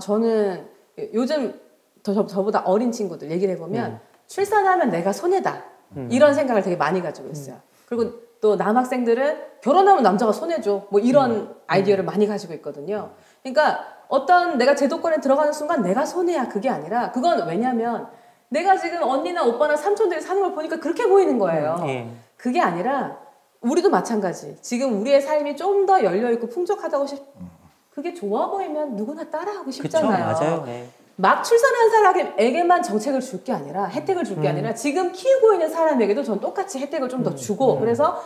저는 요즘 저보다 어린 친구들 얘기를 해보면 출산하면 내가 손해다. 이런 생각을 되게 많이 가지고 있어요. 그리고 또 남학생들은 결혼하면 남자가 손해줘. 뭐 이런 아이디어를 많이 가지고 있거든요. 그러니까 어떤 내가 제도권에 들어가는 순간 내가 손해야. 그게 아니라 그건 왜냐면 내가 지금 언니나 오빠나 삼촌들이 사는 걸 보니까 그렇게 보이는 거예요. 그게 아니라 우리도 마찬가지. 지금 우리의 삶이 좀 더 열려있고 풍족하다고 그게 좋아 보이면 누구나 따라하고 싶잖아요. 그쵸, 맞아요. 네. 막 출산한 사람에게만 정책을 줄 게 아니라 혜택을 줄 게 아니라 지금 키우고 있는 사람에게도 전 똑같이 혜택을 좀 더 주고 그래서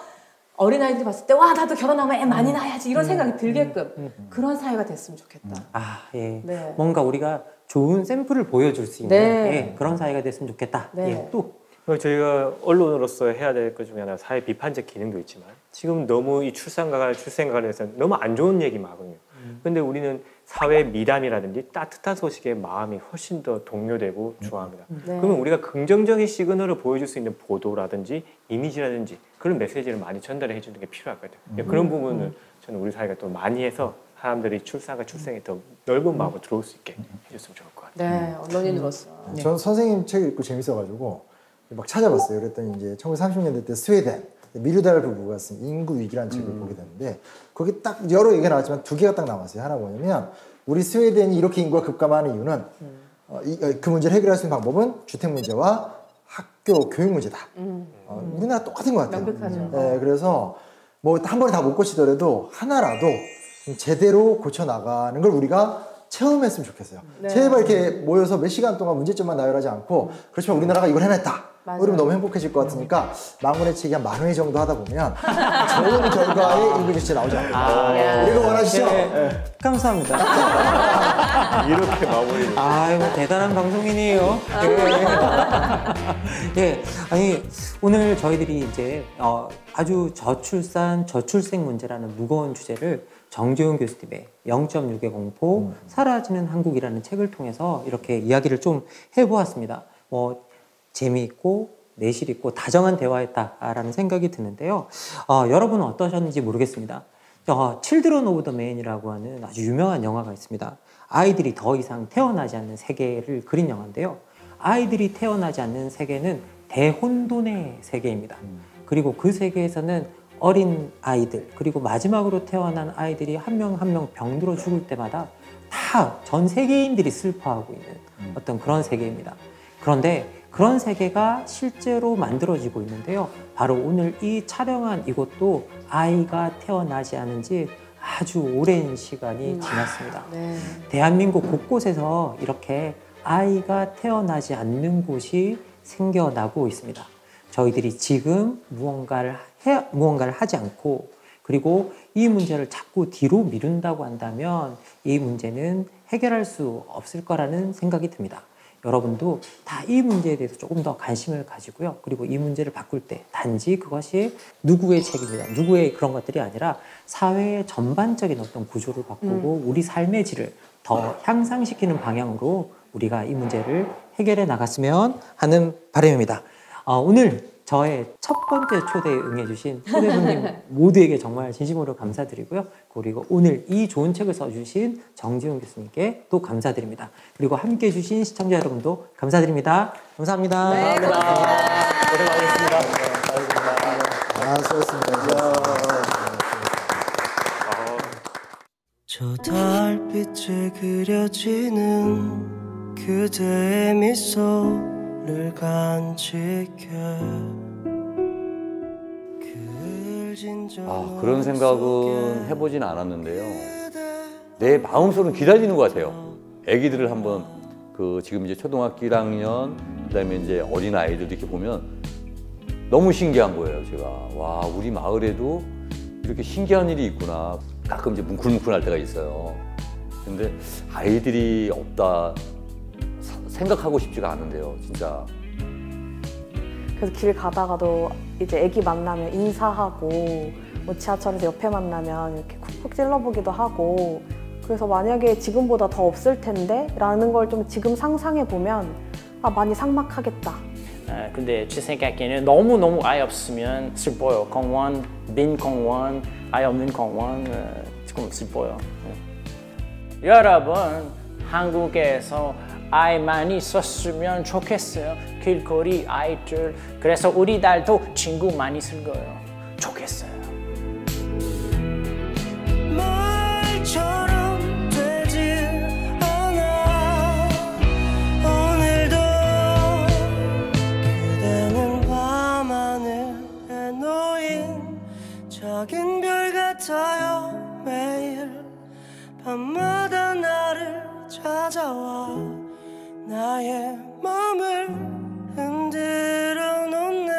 어린아이들이 봤을 때 와 나도 결혼하면 애 많이 낳아야지 이런 생각이 들게끔 그런 사회가 됐으면 좋겠다. 예. 네. 뭔가 우리가 좋은 샘플을 보여줄 수 있는 예, 그런 사회가 됐으면 좋겠다. 네. 예, 또 저희가 언론으로서 해야 될 것 중에 하나 사회 비판적 기능도 있지만 지금 너무 이 출생과 관련해서 너무 안 좋은 얘기만 하거든요. 근데 우리는 사회 미담이라든지 따뜻한 소식에 마음이 훨씬 더 동요되고 좋아합니다. 그러면 우리가 긍정적인 시그널을 보여줄 수 있는 보도라든지 이미지라든지 그런 메시지를 많이 전달해 주는 게 필요하거든요. 그런 부분을 저는 우리 사회가 또 많이 해서 사람들이 출산과 출생에 더 넓은 마음으로 들어올 수 있게 해줬으면 좋을 것 같아요. 네, 언론인으로서. 전 선생님 책 읽고 재밌어가지고 막 찾아봤어요. 그랬더니 이제 1930년대 때 스웨덴 미르달 부부가 쓴 인구 위기라는 책을 보게 됐는데 거기 딱 여러 얘기가 나왔지만 두 개가 딱 남았어요. 하나 뭐냐면 우리 스웨덴이 이렇게 인구가 급감하는 이유는 그 문제를 해결할 수 있는 방법은 주택 문제와 학교 교육 문제다. 우리나라 똑같은 것 같아요. 명백하죠. 네, 그래서 뭐 한 번에 다 못 고치더라도 하나라도 제대로 고쳐 나가는 걸 우리가 체험했으면 좋겠어요. 네. 제발 이렇게 모여서 몇 시간 동안 문제점만 나열하지 않고 그렇지만 우리나라가 이걸 해냈다. 그러면 너무 행복해질 것 같으니까 망원의 책이 한 10,000회 정도 하다 보면 좋은 결과의 인구 지수 나오지 않을까. 우리가 원하시죠? 네. 감사합니다. 이렇게 마무리를. 아이고 대단한 방송인이에요. 예, 아니 오늘 저희들이 이제 아주 저출산 저출생 문제라는 무거운 주제를 정재훈 교수님의 0.6의 공포 사라지는 한국이라는 책을 통해서 이렇게 이야기를 좀 해보았습니다. 재미있고 내실 있고 다정한 대화였다라는 생각이 드는데요. 여러분은 어떠셨는지 모르겠습니다. 칠드런 오브 더 맨이라고 하는 아주 유명한 영화가 있습니다. 아이들이 더 이상 태어나지 않는 세계를 그린 영화인데요. 아이들이 태어나지 않는 세계는 대혼돈의 세계입니다. 그리고 그 세계에서는 어린 아이들 그리고 마지막으로 태어난 아이들이 한 명 한 명 병들어 죽을 때마다 다 전 세계인들이 슬퍼하고 있는 어떤 그런 세계입니다. 그런데 그런 세계가 실제로 만들어지고 있는데요. 바로 오늘 이 촬영한 이곳도 아이가 태어나지 않은 지 아주 오랜 시간이 지났습니다. 네. 대한민국 곳곳에서 이렇게 아이가 태어나지 않는 곳이 생겨나고 있습니다. 저희들이 지금 무언가를 하지 않고 그리고 이 문제를 자꾸 뒤로 미룬다고 한다면 이 문제는 해결할 수 없을 거라는 생각이 듭니다. 여러분도 다 이 문제에 대해서 조금 더 관심을 가지고요. 그리고 이 문제를 바꿀 때 단지 그것이 누구의 책임이다, 누구의 그런 것들이 아니라 사회의 전반적인 어떤 구조를 바꾸고 우리 삶의 질을 더 향상시키는 방향으로 우리가 이 문제를 해결해 나갔으면 하는 바람입니다. 오늘 저의 첫 번째 초대에 응해주신 초대손님 모두에게 정말 진심으로 감사드리고요. 그리고 오늘 이 좋은 책을 써주신 정지훈 교수님께 또 감사드립니다. 그리고 함께 해주신 시청자 여러분도 감사드립니다. 감사합니다. 네, 감사합니다. 고생 많으셨습니다. 수고했습니다. 저 달빛에 그려지는 그대의 미소를 간직해 그런 생각은 해보진 않았는데요. 내 마음속으로 기다리는 것 같아요. 아기들을 한번 지금 이제 초등학교 1학년 그다음에 이제 어린 아이들도 이렇게 보면 너무 신기한 거예요. 제가 와 우리 마을에도 이렇게 신기한 일이 있구나. 가끔 이제 뭉클뭉클할 때가 있어요. 근데 아이들이 없다 생각하고 싶지가 않은데요, 진짜. 그래서 길 가다가도 이제 애기 만나면 인사하고 뭐 지하철에서 옆에 만나면 이렇게 쿡쿡 찔러보기도 하고 그래서 만약에 지금보다 더 없을 텐데 라는 걸 좀 지금 상상해 보면 많이 삭막하겠다. 근데 제 생각에는 너무너무 아이 없으면 슬퍼요. 공원, 빈 공원, 아이 없는 공원 조금 슬퍼요. 여러분, 한국에서 아이 많이 있었으면 좋겠어요. 길거리 아이들. 그래서 우리 딸도 친구 많이 있을 거예요. 좋겠어요. 말처럼 되지 않아 오늘도 그대는 밤하늘에 놓인 작은 별 같아요. 매일 밤마다 나를 찾아와 나의 맘을 흔들어 놓네.